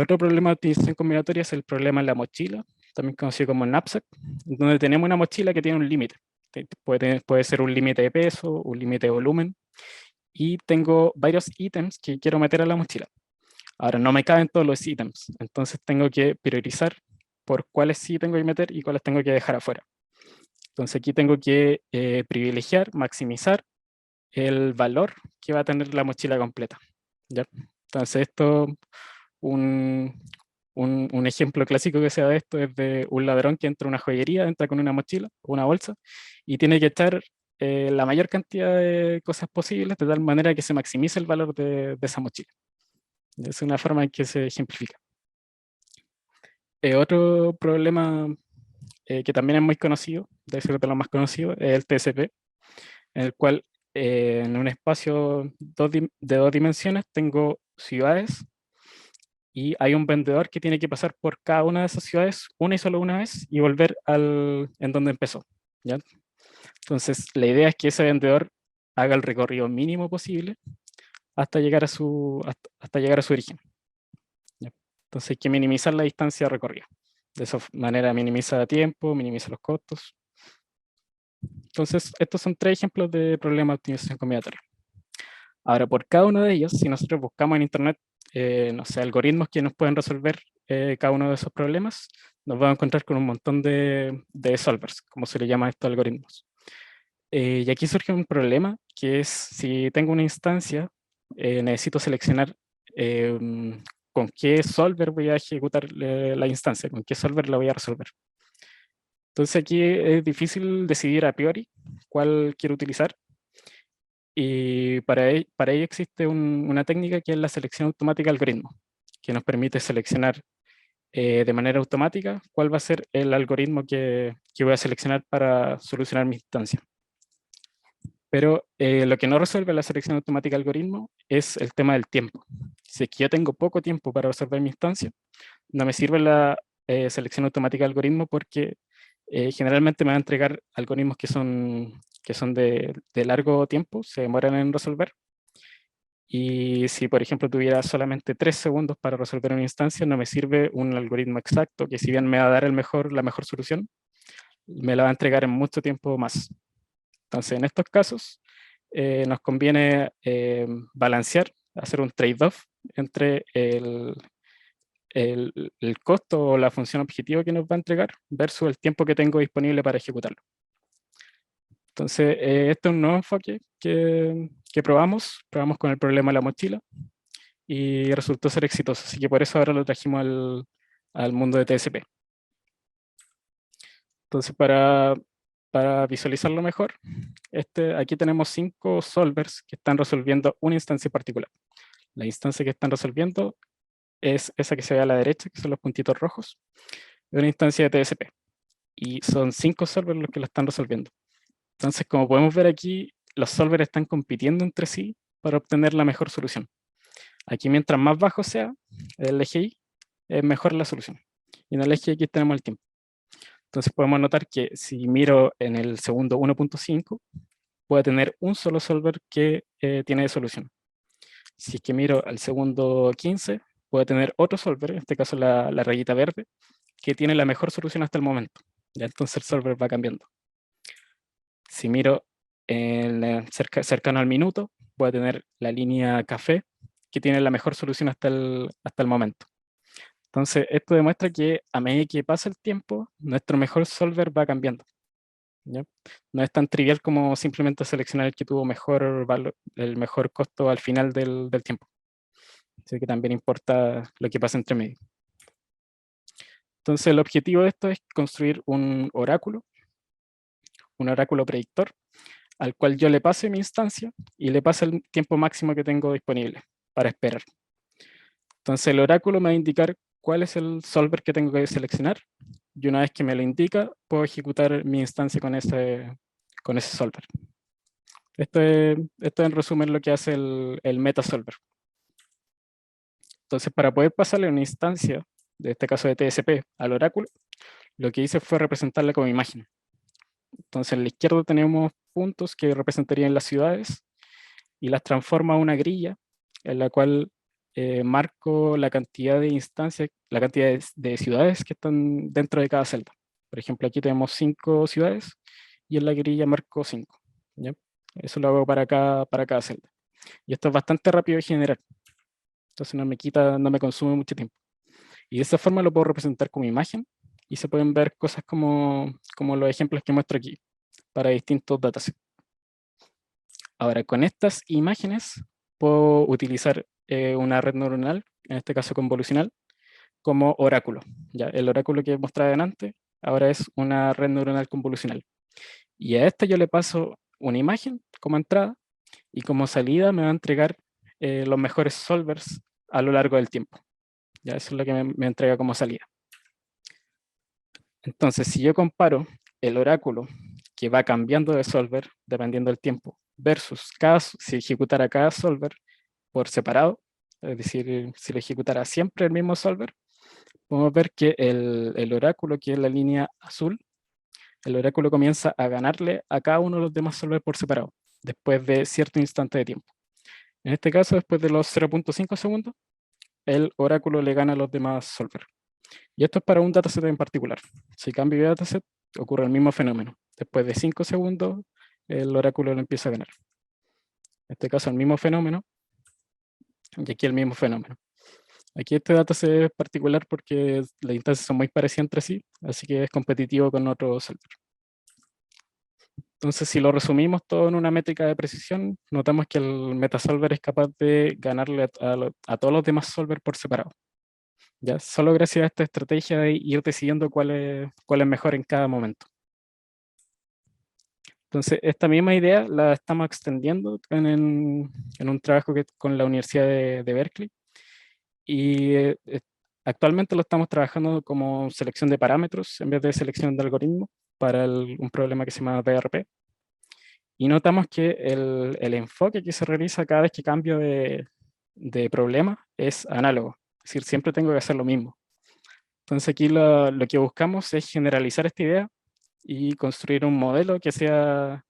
[SPEAKER 3] Otro problema de optimización combinatoria es el problema en la mochila, también conocido como knapsack, donde tenemos una mochila que tiene un límite. Puede ser un límite de peso, un límite de volumen, y tengo varios ítems que quiero meter a la mochila. Ahora, no me caben todos los ítems, entonces tengo que priorizar por cuáles sí tengo que meter y cuáles tengo que dejar afuera. Entonces aquí tengo que privilegiar, maximizar el valor que va a tener la mochila completa. ¿Ya? Entonces esto, un ejemplo clásico que se da de esto es de un ladrón que entra a una joyería, entra con una mochila o una bolsa y tiene que echar la mayor cantidad de cosas posibles de tal manera que se maximice el valor de esa mochila. Es una forma en que se ejemplifica. Otro problema que también es muy conocido, debe ser de los más conocidos, es el TCP, en el cual en un espacio de 2 dimensiones tengo ciudades y hay un vendedor que tiene que pasar por cada una de esas ciudades una y solo una vez y volver en donde empezó. ¿Ya? Entonces, la idea es que ese vendedor haga el recorrido mínimo posible hasta llegar a su origen. ¿Ya? Entonces, hay que minimizar la distancia recorrida. De esa manera minimiza tiempo, minimiza los costos. Entonces, estos son 3 ejemplos de problemas de optimización combinatoria. Ahora, por cada uno de ellos, si nosotros buscamos en Internet, no sé, algoritmos que nos pueden resolver cada uno de esos problemas, nos vamos a encontrar con un montón de solvers, como se le llama a estos algoritmos. Y aquí surge un problema, que es si tengo una instancia, necesito seleccionar con qué solver voy a ejecutar la instancia, con qué solver la voy a resolver. Entonces aquí es difícil decidir a priori cuál quiero utilizar. Y para ello existe una técnica que es la selección automática de algoritmos, que nos permite seleccionar de manera automática cuál va a ser el algoritmo que voy a seleccionar para solucionar mi instancia. Pero lo que no resuelve la selección automática de algoritmo es el tema del tiempo. Si es que yo tengo poco tiempo para resolver mi instancia, no me sirve la selección automática de algoritmo porque generalmente me va a entregar algoritmos que son de largo tiempo, se demoran en resolver. Y si, por ejemplo, tuviera solamente 3 segundos para resolver una instancia, no me sirve un algoritmo exacto, que si bien me va a dar la mejor solución, me la va a entregar en mucho tiempo más. Entonces, en estos casos, nos conviene balancear, hacer un trade-off entre el costo o la función objetivo que nos va a entregar versus el tiempo que tengo disponible para ejecutarlo. Entonces, este es un nuevo enfoque que probamos con el problema de la mochila y resultó ser exitoso, así que por eso ahora lo trajimos al mundo de TSP. Entonces, para visualizarlo mejor, aquí tenemos 5 solvers que están resolviendo una instancia en particular. La instancia que están resolviendo es esa que se ve a la derecha, que son los puntitos rojos, de una instancia de TSP. Y son 5 solvers los que la están resolviendo. Entonces, como podemos ver aquí, los solvers están compitiendo entre sí para obtener la mejor solución. Aquí, mientras más bajo sea el eje Y, es mejor la solución. Y en el eje X tenemos el tiempo. Entonces podemos notar que si miro en el segundo 1.5, puede tener un solo solver que tiene solución. Si es que miro al segundo 15, puede tener otro solver, en este caso la rayita verde, que tiene la mejor solución hasta el momento. Ya entonces el solver va cambiando. Si miro cercano al minuto, puede tener la línea café, que tiene la mejor solución hasta el momento. Entonces, esto demuestra que a medida que pasa el tiempo, nuestro mejor solver va cambiando. ¿Ya? No es tan trivial como simplemente seleccionar el que tuvo el mejor costo al final del tiempo. Así que también importa lo que pasa entre medio. Entonces, el objetivo de esto es construir un oráculo predictor, al cual yo le pase mi instancia y le pase el tiempo máximo que tengo disponible para esperar. Entonces, el oráculo me va a indicar cuál es el solver que tengo que seleccionar, y una vez que me lo indica, puedo ejecutar mi instancia con ese solver. Esto es en resumen lo que hace el metasolver. Entonces, para poder pasarle una instancia, de este caso de TSP, al oráculo, lo que hice fue representarla como imagen. Entonces, en la izquierda tenemos puntos que representarían las ciudades, y las transformo a una grilla, en la cual marco la cantidad de instancias, la cantidad de ciudades que están dentro de cada celda. Por ejemplo, aquí tenemos 5 ciudades y en la grilla marco 5. ¿Ya? Eso lo hago para cada celda. Y esto es bastante rápido de generar. Entonces no me consume mucho tiempo. Y de esa forma lo puedo representar como imagen y se pueden ver cosas como los ejemplos que muestro aquí para distintos datasets. Ahora, con estas imágenes puedo utilizar una red neuronal, en este caso convolucional, como oráculo. Ya, el oráculo que mostré adelante ahora es una red neuronal convolucional. Y a esta yo le paso una imagen como entrada y como salida me va a entregar los mejores solvers a lo largo del tiempo. Ya, eso es lo que me entrega como salida. Entonces, si yo comparo el oráculo que va cambiando de solver dependiendo del tiempo versus si ejecutara cada solver por separado, es decir, si lo ejecutara siempre el mismo solver, podemos ver que el oráculo, que es la línea azul, el oráculo comienza a ganarle a cada uno de los demás solvers por separado, después de cierto instante de tiempo. En este caso, después de los 0.5 segundos, el oráculo le gana a los demás solvers. Y esto es para un dataset en particular. Si cambio de dataset, ocurre el mismo fenómeno. Después de 5 segundos, el oráculo lo empieza a ganar. En este caso, el mismo fenómeno, y aquí el mismo fenómeno. Aquí este dataset es particular porque las instancias son muy parecidas entre sí, así que es competitivo con otros solver. Entonces, si lo resumimos todo en una métrica de precisión, notamos que el metasolver es capaz de ganarle a todos los demás solvers por separado. ¿ya? Solo gracias a esta estrategia de ir decidiendo cuál es mejor en cada momento. Entonces, esta misma idea la estamos extendiendo en un trabajo con la Universidad de Berkeley, y actualmente lo estamos trabajando como selección de parámetros en vez de selección de algoritmos para un problema que se llama BRP. Y notamos que el enfoque que se realiza cada vez que cambio de problema es análogo, es decir, siempre tengo que hacer lo mismo. Entonces aquí lo que buscamos es generalizar esta idea y construir un modelo que sea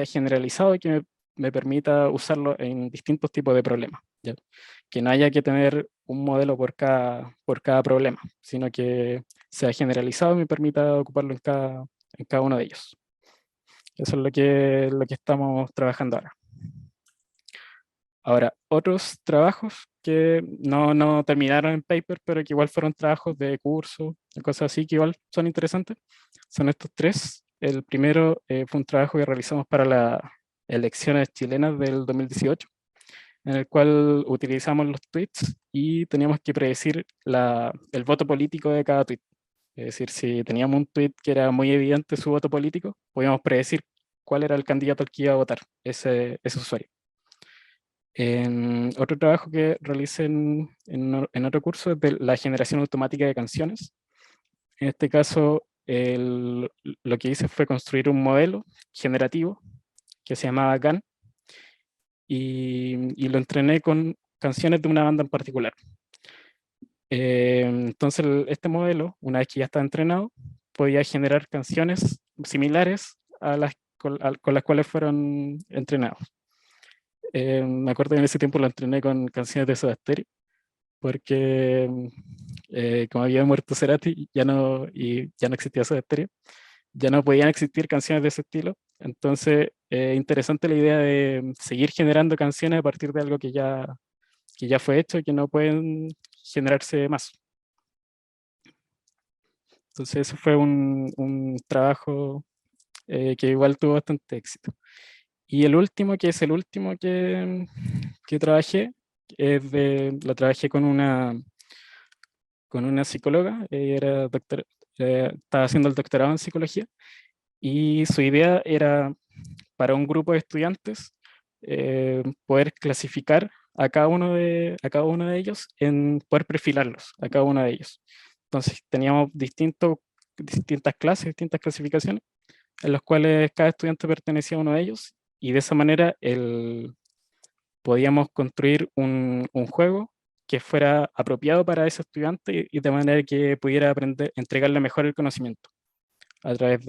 [SPEAKER 3] generalizado y que me permita usarlo en distintos tipos de problemas, ¿ya? Que no haya que tener un modelo por cada problema, sino que sea generalizado y me permita ocuparlo en cada uno de ellos. Eso es lo que estamos trabajando ahora. Ahora, otros trabajos que no terminaron en paper, pero que igual fueron trabajos de curso, cosas así, que igual son interesantes, son estos tres. El primero fue un trabajo que realizamos para las elecciones chilenas del 2018, en el cual utilizamos los tweets y teníamos que predecir el voto político de cada tweet. Es decir, si teníamos un tweet que era muy evidente su voto político, podíamos predecir cuál era el candidato al que iba a votar ese usuario. En otro trabajo que realicé en otro curso es de la generación automática de canciones. En este caso, lo que hice fue construir un modelo generativo que se llamaba GAN, y lo entrené con canciones de una banda en particular. Entonces, este modelo, una vez que ya está entrenado, podía generar canciones similares con las cuales fueron entrenados. Me acuerdo que en ese tiempo lo entrené con canciones de Soda Stereo, porque como había muerto Cerati y ya no existía Soda Stereo, ya no podían existir canciones de ese estilo. Entonces, interesante la idea de seguir generando canciones a partir de algo que ya fue hecho y que no pueden generarse más. Entonces, eso fue un trabajo que igual tuvo bastante éxito. Y el último, que es el último que trabajé, lo trabajé con una psicóloga. Ella era estaba haciendo el doctorado en psicología, y su idea era para un grupo de estudiantes poder clasificar a cada uno de ellos, en poder perfilarlos a cada uno de ellos. Entonces teníamos distintas clases, distintas clasificaciones, en las cuales cada estudiante pertenecía a uno de ellos, y de esa manera podíamos construir un juego que fuera apropiado para ese estudiante, y de manera que pudiera aprender, entregarle mejor el conocimiento a través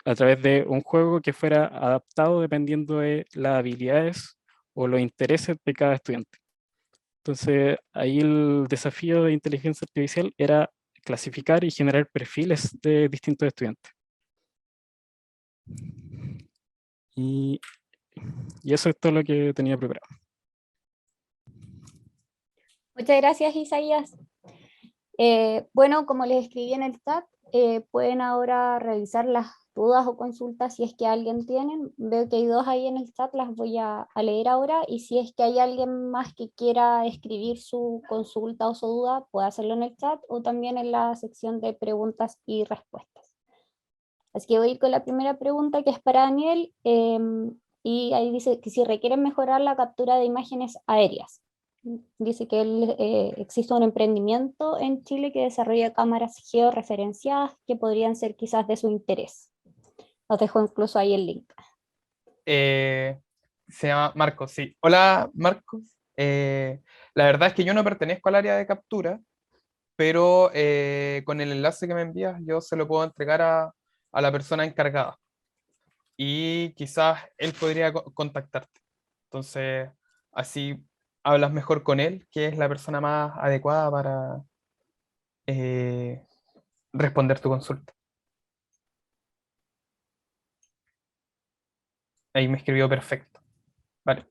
[SPEAKER 3] a través de un juego que fuera adaptado dependiendo de las habilidades o los intereses de cada estudiante. Entonces, ahí el desafío de inteligencia artificial era clasificar y generar perfiles de distintos estudiantes. Y, y eso es todo lo que tenía preparado.
[SPEAKER 2] Muchas gracias, Isaías. Bueno, como les escribí en el chat, pueden ahora revisar las dudas o consultas si es que alguien tienen. Veo que hay dos ahí en el chat, las voy a leer ahora, y si es que hay alguien más que quiera escribir su consulta o su duda, puede hacerlo en el chat o también en la sección de preguntas y respuestas. Así que voy a ir con la primera pregunta, que es para Daniel, y ahí dice que si requieren mejorar la captura de imágenes aéreas. Dice que existe un emprendimiento en Chile que desarrolla cámaras georreferenciadas que podrían ser quizás de su interés. Os dejo incluso ahí el link.
[SPEAKER 1] Se llama Marcos, sí. Hola, Marcos. La verdad es que yo no pertenezco al área de captura, pero con el enlace que me envías yo se lo puedo entregar a la persona encargada, y quizás él podría contactarte. Entonces, así hablas mejor con él, que es la persona más adecuada para eh, responder tu consulta. Ahí me escribió perfecto. Vale.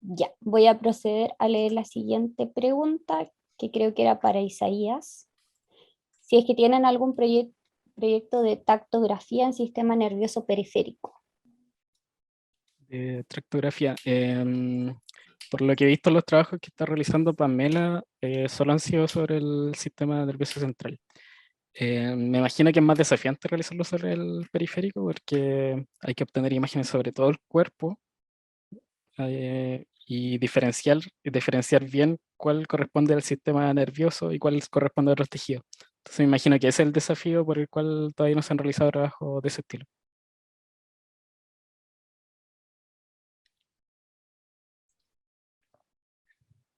[SPEAKER 2] Ya, voy a proceder a leer la siguiente pregunta, que creo que era para Isaías. Si es que tienen algún proyecto de tactografía en sistema nervioso periférico.
[SPEAKER 3] Tractografía. Por lo que he visto, los trabajos que está realizando Pamela solo han sido sobre el sistema nervioso central. Me imagino que es más desafiante realizarlo sobre el periférico porque hay que obtener imágenes sobre todo el cuerpo y diferenciar bien cuál corresponde al sistema nervioso y cuál corresponde a otros tejidos. Entonces me imagino que ese es el desafío por el cual todavía no se han realizado trabajos de ese estilo.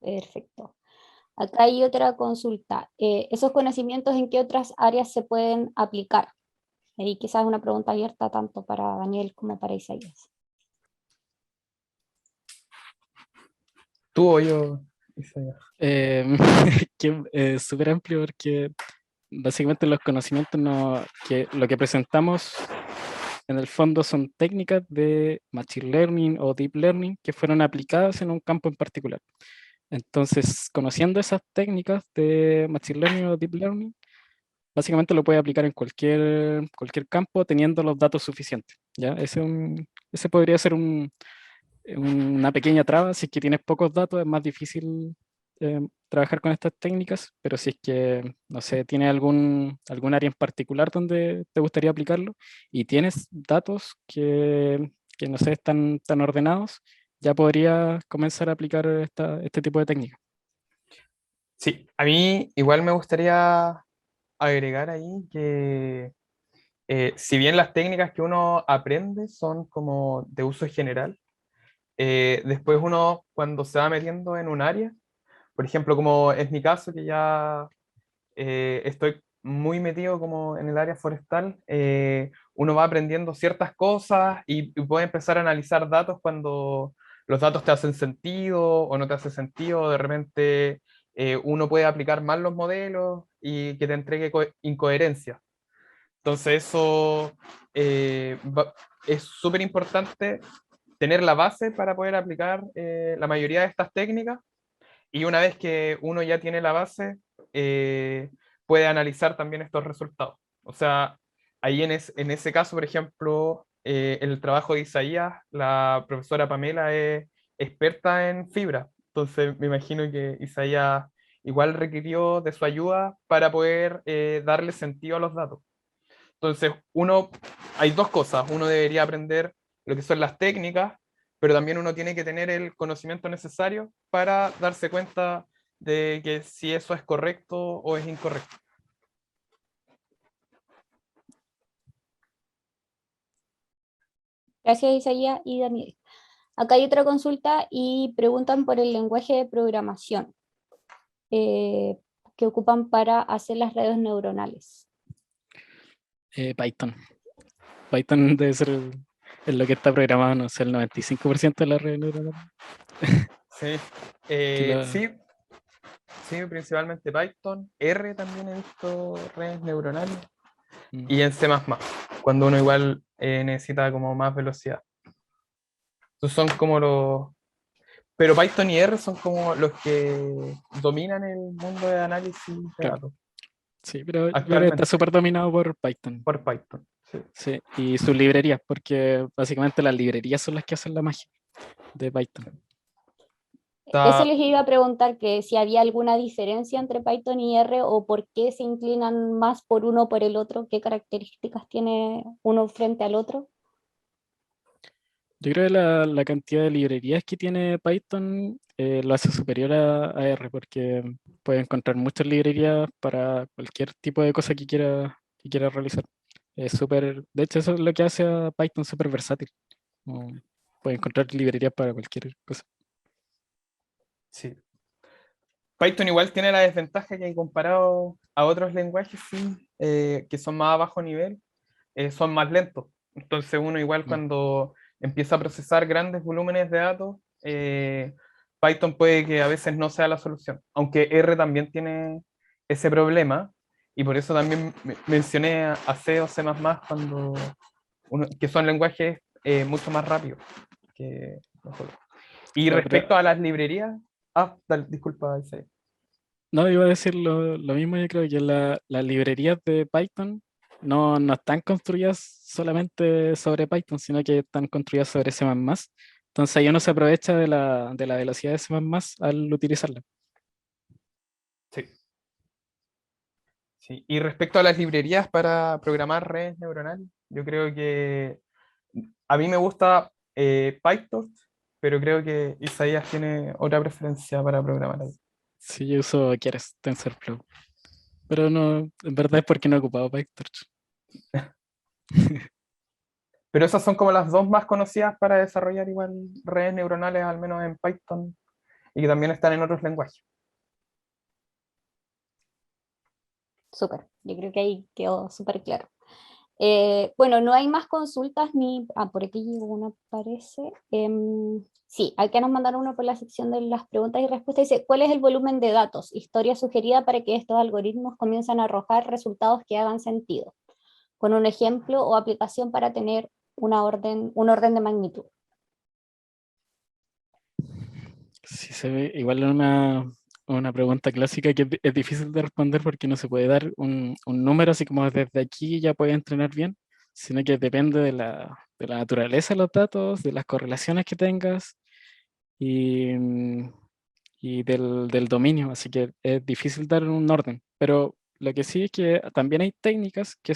[SPEAKER 2] Perfecto. Acá hay otra consulta. ¿Esos conocimientos en qué otras áreas se pueden aplicar? Y quizás una pregunta abierta tanto para Daniel como para Isaías.
[SPEAKER 1] ¿Tú o yo, Isaías?
[SPEAKER 3] Que es súper amplio porque básicamente los conocimientos que lo que presentamos en el fondo son técnicas de Machine Learning o Deep Learning que fueron aplicadas en un campo en particular. Entonces, conociendo esas técnicas de Machine Learning o Deep Learning, básicamente lo puedes aplicar en cualquier campo teniendo los datos suficientes. ¿Ya? Ese podría ser una pequeña traba. Si es que tienes pocos datos, es más difícil trabajar con estas técnicas, pero si es que, no sé, tienes algún área en particular donde te gustaría aplicarlo y tienes datos que no sé, están tan ordenados, ya podría comenzar a aplicar este tipo de técnicas.
[SPEAKER 1] Sí, a mí igual me gustaría agregar ahí que si bien las técnicas que uno aprende son como de uso general, después uno cuando se va metiendo en un área, por ejemplo, como es mi caso, que ya estoy muy metido como en el área forestal, uno va aprendiendo ciertas cosas y puede empezar a analizar datos cuando los datos te hacen sentido o no te hace sentido, de repente uno puede aplicar mal los modelos y que te entregue incoherencia. Entonces eso es súper importante tener la base para poder aplicar la mayoría de estas técnicas y una vez que uno ya tiene la base, puede analizar también estos resultados. O sea, ahí en ese caso, por ejemplo, el trabajo de Isaías, la profesora Pamela es experta en fibra. Entonces me imagino que Isaías igual requirió de su ayuda para poder darle sentido a los datos. Entonces, hay dos cosas. Uno debería aprender lo que son las técnicas, pero también uno tiene que tener el conocimiento necesario para darse cuenta de que si eso es correcto o es incorrecto.
[SPEAKER 2] Gracias, Isaías y Daniel. Acá hay otra consulta y preguntan por el lenguaje de programación eh, que ocupan para hacer las redes neuronales.
[SPEAKER 3] Python. Python debe ser en lo que está programado, no sé, el 95% de la red neuronal.
[SPEAKER 1] Sí,
[SPEAKER 3] La,
[SPEAKER 1] sí, sí, principalmente Python. R también he visto redes neuronales. Y en C++, cuando uno igual necesita como más velocidad. Estos son como Pero Python y R son como los que dominan el mundo de análisis de
[SPEAKER 3] claro,
[SPEAKER 1] datos
[SPEAKER 3] sí, pero yo creo que está
[SPEAKER 1] actualmente,
[SPEAKER 3] súper dominado por Python.
[SPEAKER 1] por Python. Sí.
[SPEAKER 3] Sí, y sus librerías, porque básicamente las librerías son las que hacen la magia de Python.
[SPEAKER 2] Eso
[SPEAKER 1] Está,
[SPEAKER 2] les iba a preguntar, que si había alguna diferencia entre Python y R o por qué se inclinan más por uno o por el otro, qué características tiene uno frente al otro.
[SPEAKER 3] Yo creo que la cantidad de librerías que tiene Python lo hace superior a R, porque puede encontrar muchas librerías para cualquier tipo de cosa que quiera realizar. Es súper, de hecho, eso es lo que hace a Python súper versátil. Como puede encontrar librerías para cualquier cosa.
[SPEAKER 1] sí. Python igual tiene la desventaja que comparado a otros lenguajes sí, que son más a bajo nivel, son más lentos. Entonces uno igual
[SPEAKER 3] Mm.
[SPEAKER 1] cuando empieza a procesar grandes volúmenes de datos, Python puede que a veces no sea la solución, aunque R también tiene ese problema y por eso también mencioné a C o C++ que son lenguajes mucho más rápidos que nosotros. Y
[SPEAKER 3] Claro,
[SPEAKER 1] respecto a las librerías, disculpa, Isaías.
[SPEAKER 3] no, iba a decir lo mismo, yo creo que las librerías de Python no están construidas solamente sobre Python, sino que están construidas sobre C++. Entonces ahí uno se aprovecha de la velocidad de C++ al utilizarla.
[SPEAKER 1] Sí. Sí. Y respecto a las librerías para programar redes neuronales, yo creo que a mí me gusta PyTorch, pero creo que Isaías tiene otra preferencia para programar ahí.
[SPEAKER 3] Si yo uso Keras, TensorFlow. Pero no, en verdad es porque no he ocupado PyTorch.
[SPEAKER 1] Pero esas son como las dos más conocidas para desarrollar igual redes neuronales, al menos en Python, y que también están en otros lenguajes.
[SPEAKER 2] Súper, yo creo que ahí quedó súper claro. Bueno, no hay más consultas ni... por aquí llegó una, parece. Sí, acá nos mandaron uno por la sección de las preguntas y respuestas. Dice, ¿cuál es el volumen de datos? Historia sugerida para que estos algoritmos comiencen a arrojar resultados que hagan sentido. Con un ejemplo o aplicación para tener un orden de magnitud.
[SPEAKER 3] Sí, se ve igual una pregunta clásica que es difícil de responder porque no se puede dar un número así como desde aquí ya puedes entrenar bien, sino que depende de la naturaleza de los datos, de las correlaciones que tengas y, y del dominio, así que es difícil dar un orden. Pero lo que sí es que también hay técnicas que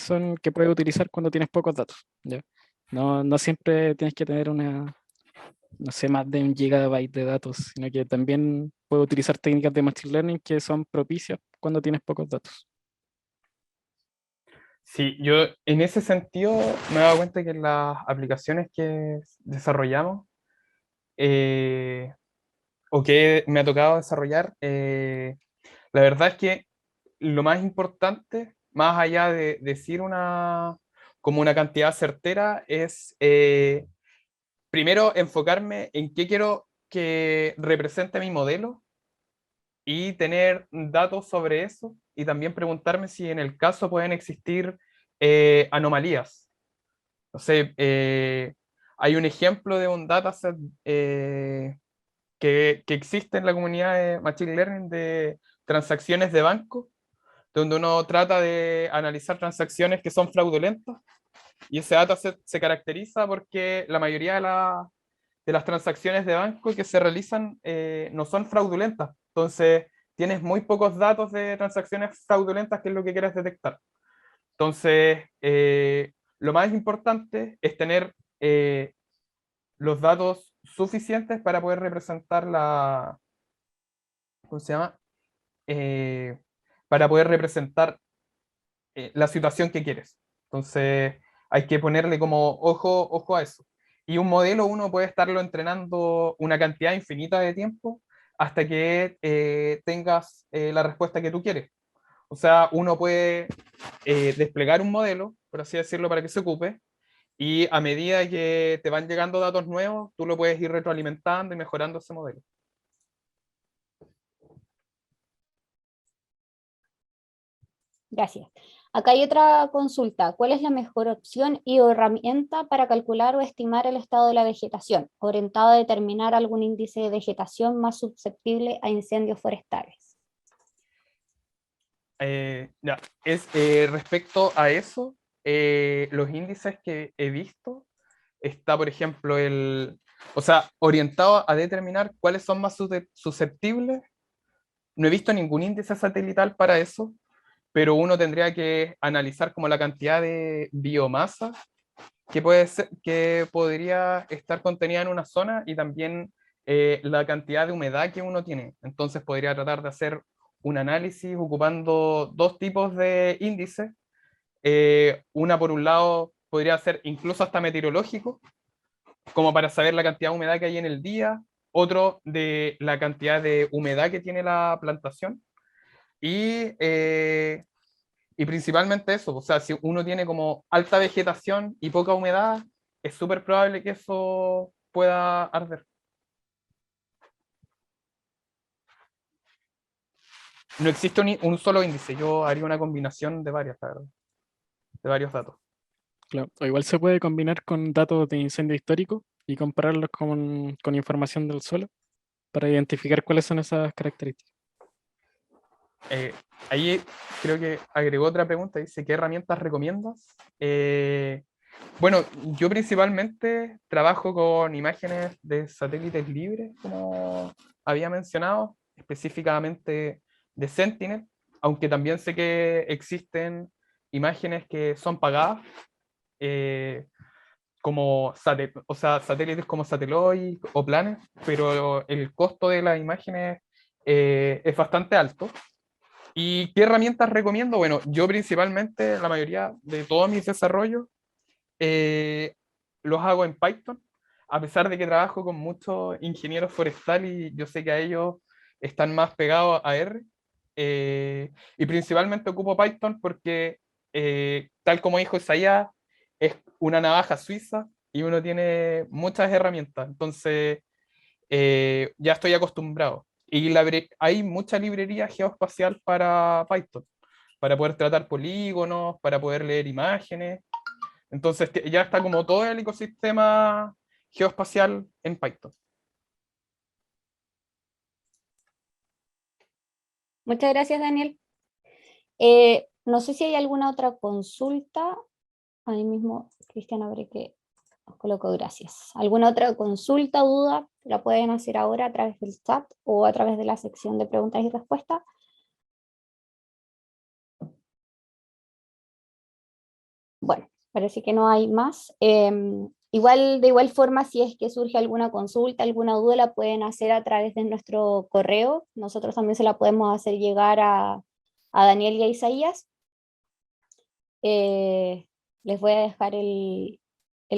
[SPEAKER 3] puedes utilizar cuando tienes pocos datos, ¿ya? No siempre tienes que tener no sé, más de 1 GB de datos, sino que también puedo utilizar técnicas de Machine Learning que son propicias cuando tienes pocos datos.
[SPEAKER 1] Sí, yo en ese sentido me he dado cuenta que en las aplicaciones que desarrollamos, o que me ha tocado desarrollar, la verdad es que lo más importante, más allá de decir como una cantidad certera, es primero enfocarme en qué quiero que represente mi modelo y tener datos sobre eso y también preguntarme si en el caso pueden existir anomalías. No sé, hay un ejemplo de un dataset que existe en la comunidad de Machine Learning de transacciones de banco, donde uno trata de analizar transacciones que son fraudulentas, y ese dataset se caracteriza porque la mayoría de las transacciones de banco que se realizan no son fraudulentas. Entonces, tienes muy pocos datos de transacciones fraudulentas, que es lo que quieres detectar. Entonces, lo más importante es tener los datos suficientes para poder representar ¿cómo se llama? Eh, para poder representar la situación que quieres. Entonces, hay que ponerle como ojo a eso. Y un modelo uno puede estarlo entrenando una cantidad infinita de tiempo hasta que tengas la respuesta que tú quieres. O sea, uno puede desplegar un modelo, por así decirlo, para que se ocupe, y a medida que te van llegando datos nuevos, tú lo puedes ir retroalimentando y mejorando ese modelo.
[SPEAKER 2] Gracias. Acá hay otra consulta. ¿Cuál es la mejor opción y o herramienta para calcular o estimar el estado de la vegetación, orientado a determinar algún índice de vegetación más susceptible a incendios forestales?
[SPEAKER 1] Ya, respecto a eso, los índices que he visto, está, por ejemplo, o sea, orientado a determinar cuáles son más susceptibles. No he visto ningún índice satelital para eso, pero uno tendría que analizar como la cantidad de biomasa que podría estar contenida en una zona, y también la cantidad de humedad que uno tiene. Entonces podría tratar de hacer un análisis ocupando dos tipos de índices. Una, por un lado, podría ser incluso hasta meteorológico, como para saber la cantidad de humedad que hay en el día. Otro de la cantidad de humedad que tiene la plantación. Y principalmente eso, o sea, si uno tiene como alta vegetación y poca humedad, es súper probable que eso pueda arder. No existe un solo índice, yo haría una combinación de varias, la verdad, de varios datos.
[SPEAKER 3] Claro, o igual se puede combinar con datos de incendio histórico y compararlos con información del suelo para identificar cuáles son esas características.
[SPEAKER 1] Ahí creo que agregó otra pregunta, dice, ¿qué herramientas recomiendas? Bueno, yo principalmente trabajo con imágenes de satélites libres, como había mencionado, específicamente de Sentinel, aunque también sé que existen imágenes que son pagadas, como o sea, satélites como Satelloid o Planet, pero el costo de las imágenes es bastante alto. ¿Y qué herramientas recomiendo? Bueno, yo principalmente, la mayoría de todos mis desarrollos, eh, los hago en Python, a pesar de que trabajo con muchos ingenieros forestales y yo sé que a ellos están más pegados a R. Y principalmente ocupo Python porque, tal como dijo Isaías, es una navaja suiza y uno tiene muchas herramientas. Entonces, ya estoy acostumbrado. Y hay mucha librería geoespacial para Python, para poder tratar polígonos, para poder leer imágenes. Entonces ya está como todo el ecosistema geoespacial en Python.
[SPEAKER 2] Muchas gracias, Daniel. No sé si hay alguna otra consulta. Ahí mismo, Cristian, abre que os coloco gracias. ¿Alguna otra consulta o duda? La pueden hacer ahora a través del chat o a través de la sección de preguntas y respuestas. Bueno, parece que no hay más. De igual forma, si es que surge alguna consulta, alguna duda, la pueden hacer a través de nuestro correo. Nosotros también se la podemos hacer llegar a Daniel y a Isaías. Les voy a dejar el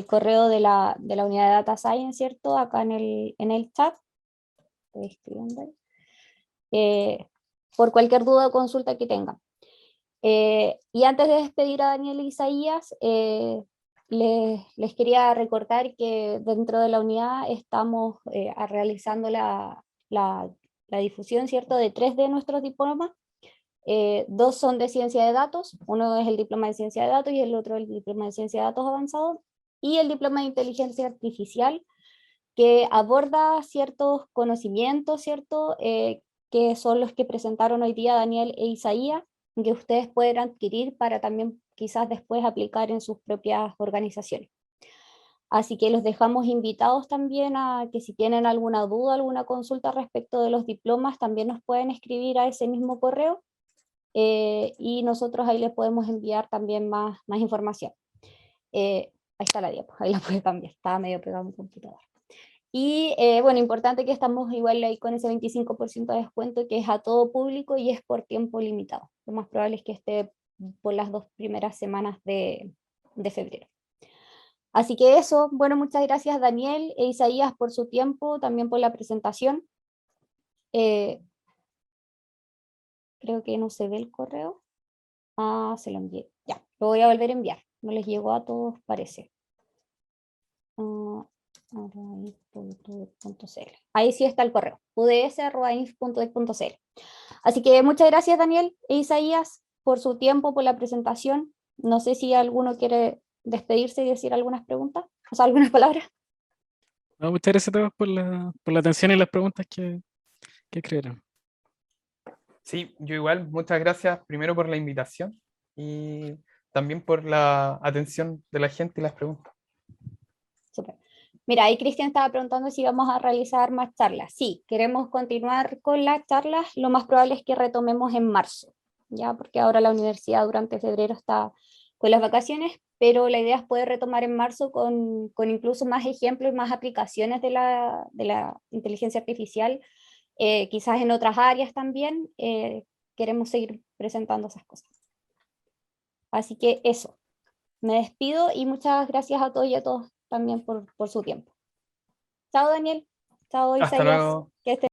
[SPEAKER 2] correo de la unidad de Data Science, ¿cierto? Acá en el chat. Estoy escribiendo ahí. Por cualquier duda o consulta que tengan. Y antes de despedir a Daniel y Isaías, les quería recordar que dentro de la unidad estamos realizando la difusión, ¿cierto?, de 3 de nuestros diplomas. 2 son de ciencia de datos, uno es el diploma de ciencia de datos y el otro el diploma de ciencia de datos avanzado, y el diploma de inteligencia artificial, que aborda ciertos conocimientos, ¿cierto?, que son los que presentaron hoy día Daniel e Isaías, que ustedes pueden adquirir para también quizás después aplicar en sus propias organizaciones. Así que los dejamos invitados también a que si tienen alguna duda, alguna consulta respecto de los diplomas, también nos pueden escribir a ese mismo correo, y nosotros ahí les podemos enviar también más información. Ahí está la diapo, ahí la puede cambiar, estaba medio pegado en mi computador. Y bueno, importante que estamos igual ahí con ese 25% de descuento, que es a todo público y es por tiempo limitado. Lo más probable es que esté por las 2 primeras semanas de febrero. Así que eso, bueno, muchas gracias Daniel e Isaías por su tiempo, también por la presentación. Creo que no se ve el correo. Ah, se lo envié. Ya, lo voy a volver a enviar. No les llegó a todos, parece. Ahí sí está el correo, uds@inf.ec.cl. Así que muchas gracias Daniel e Isaías por su tiempo, por la presentación. No sé si alguno quiere despedirse y decir algunas preguntas, o sea, algunas palabras.
[SPEAKER 3] No, muchas gracias a todos por la atención y las preguntas que crearon.
[SPEAKER 1] Sí, yo igual, muchas gracias primero por la invitación y también por la atención de la gente y las preguntas.
[SPEAKER 2] Súper. Mira, ahí Cristian estaba preguntando si vamos a realizar más charlas. Sí, queremos continuar con las charlas. Lo más probable es que retomemos en marzo, ya, porque ahora la universidad durante febrero está con las vacaciones, pero la idea es poder retomar en marzo con incluso más ejemplos y más aplicaciones de la inteligencia artificial, quizás en otras áreas también. Queremos seguir presentando esas cosas. Así que eso, me despido y muchas gracias a todos y a todos también por su tiempo. Chao Daniel, chao
[SPEAKER 1] Hasta
[SPEAKER 2] Isaías,
[SPEAKER 1] luego.
[SPEAKER 2] que estén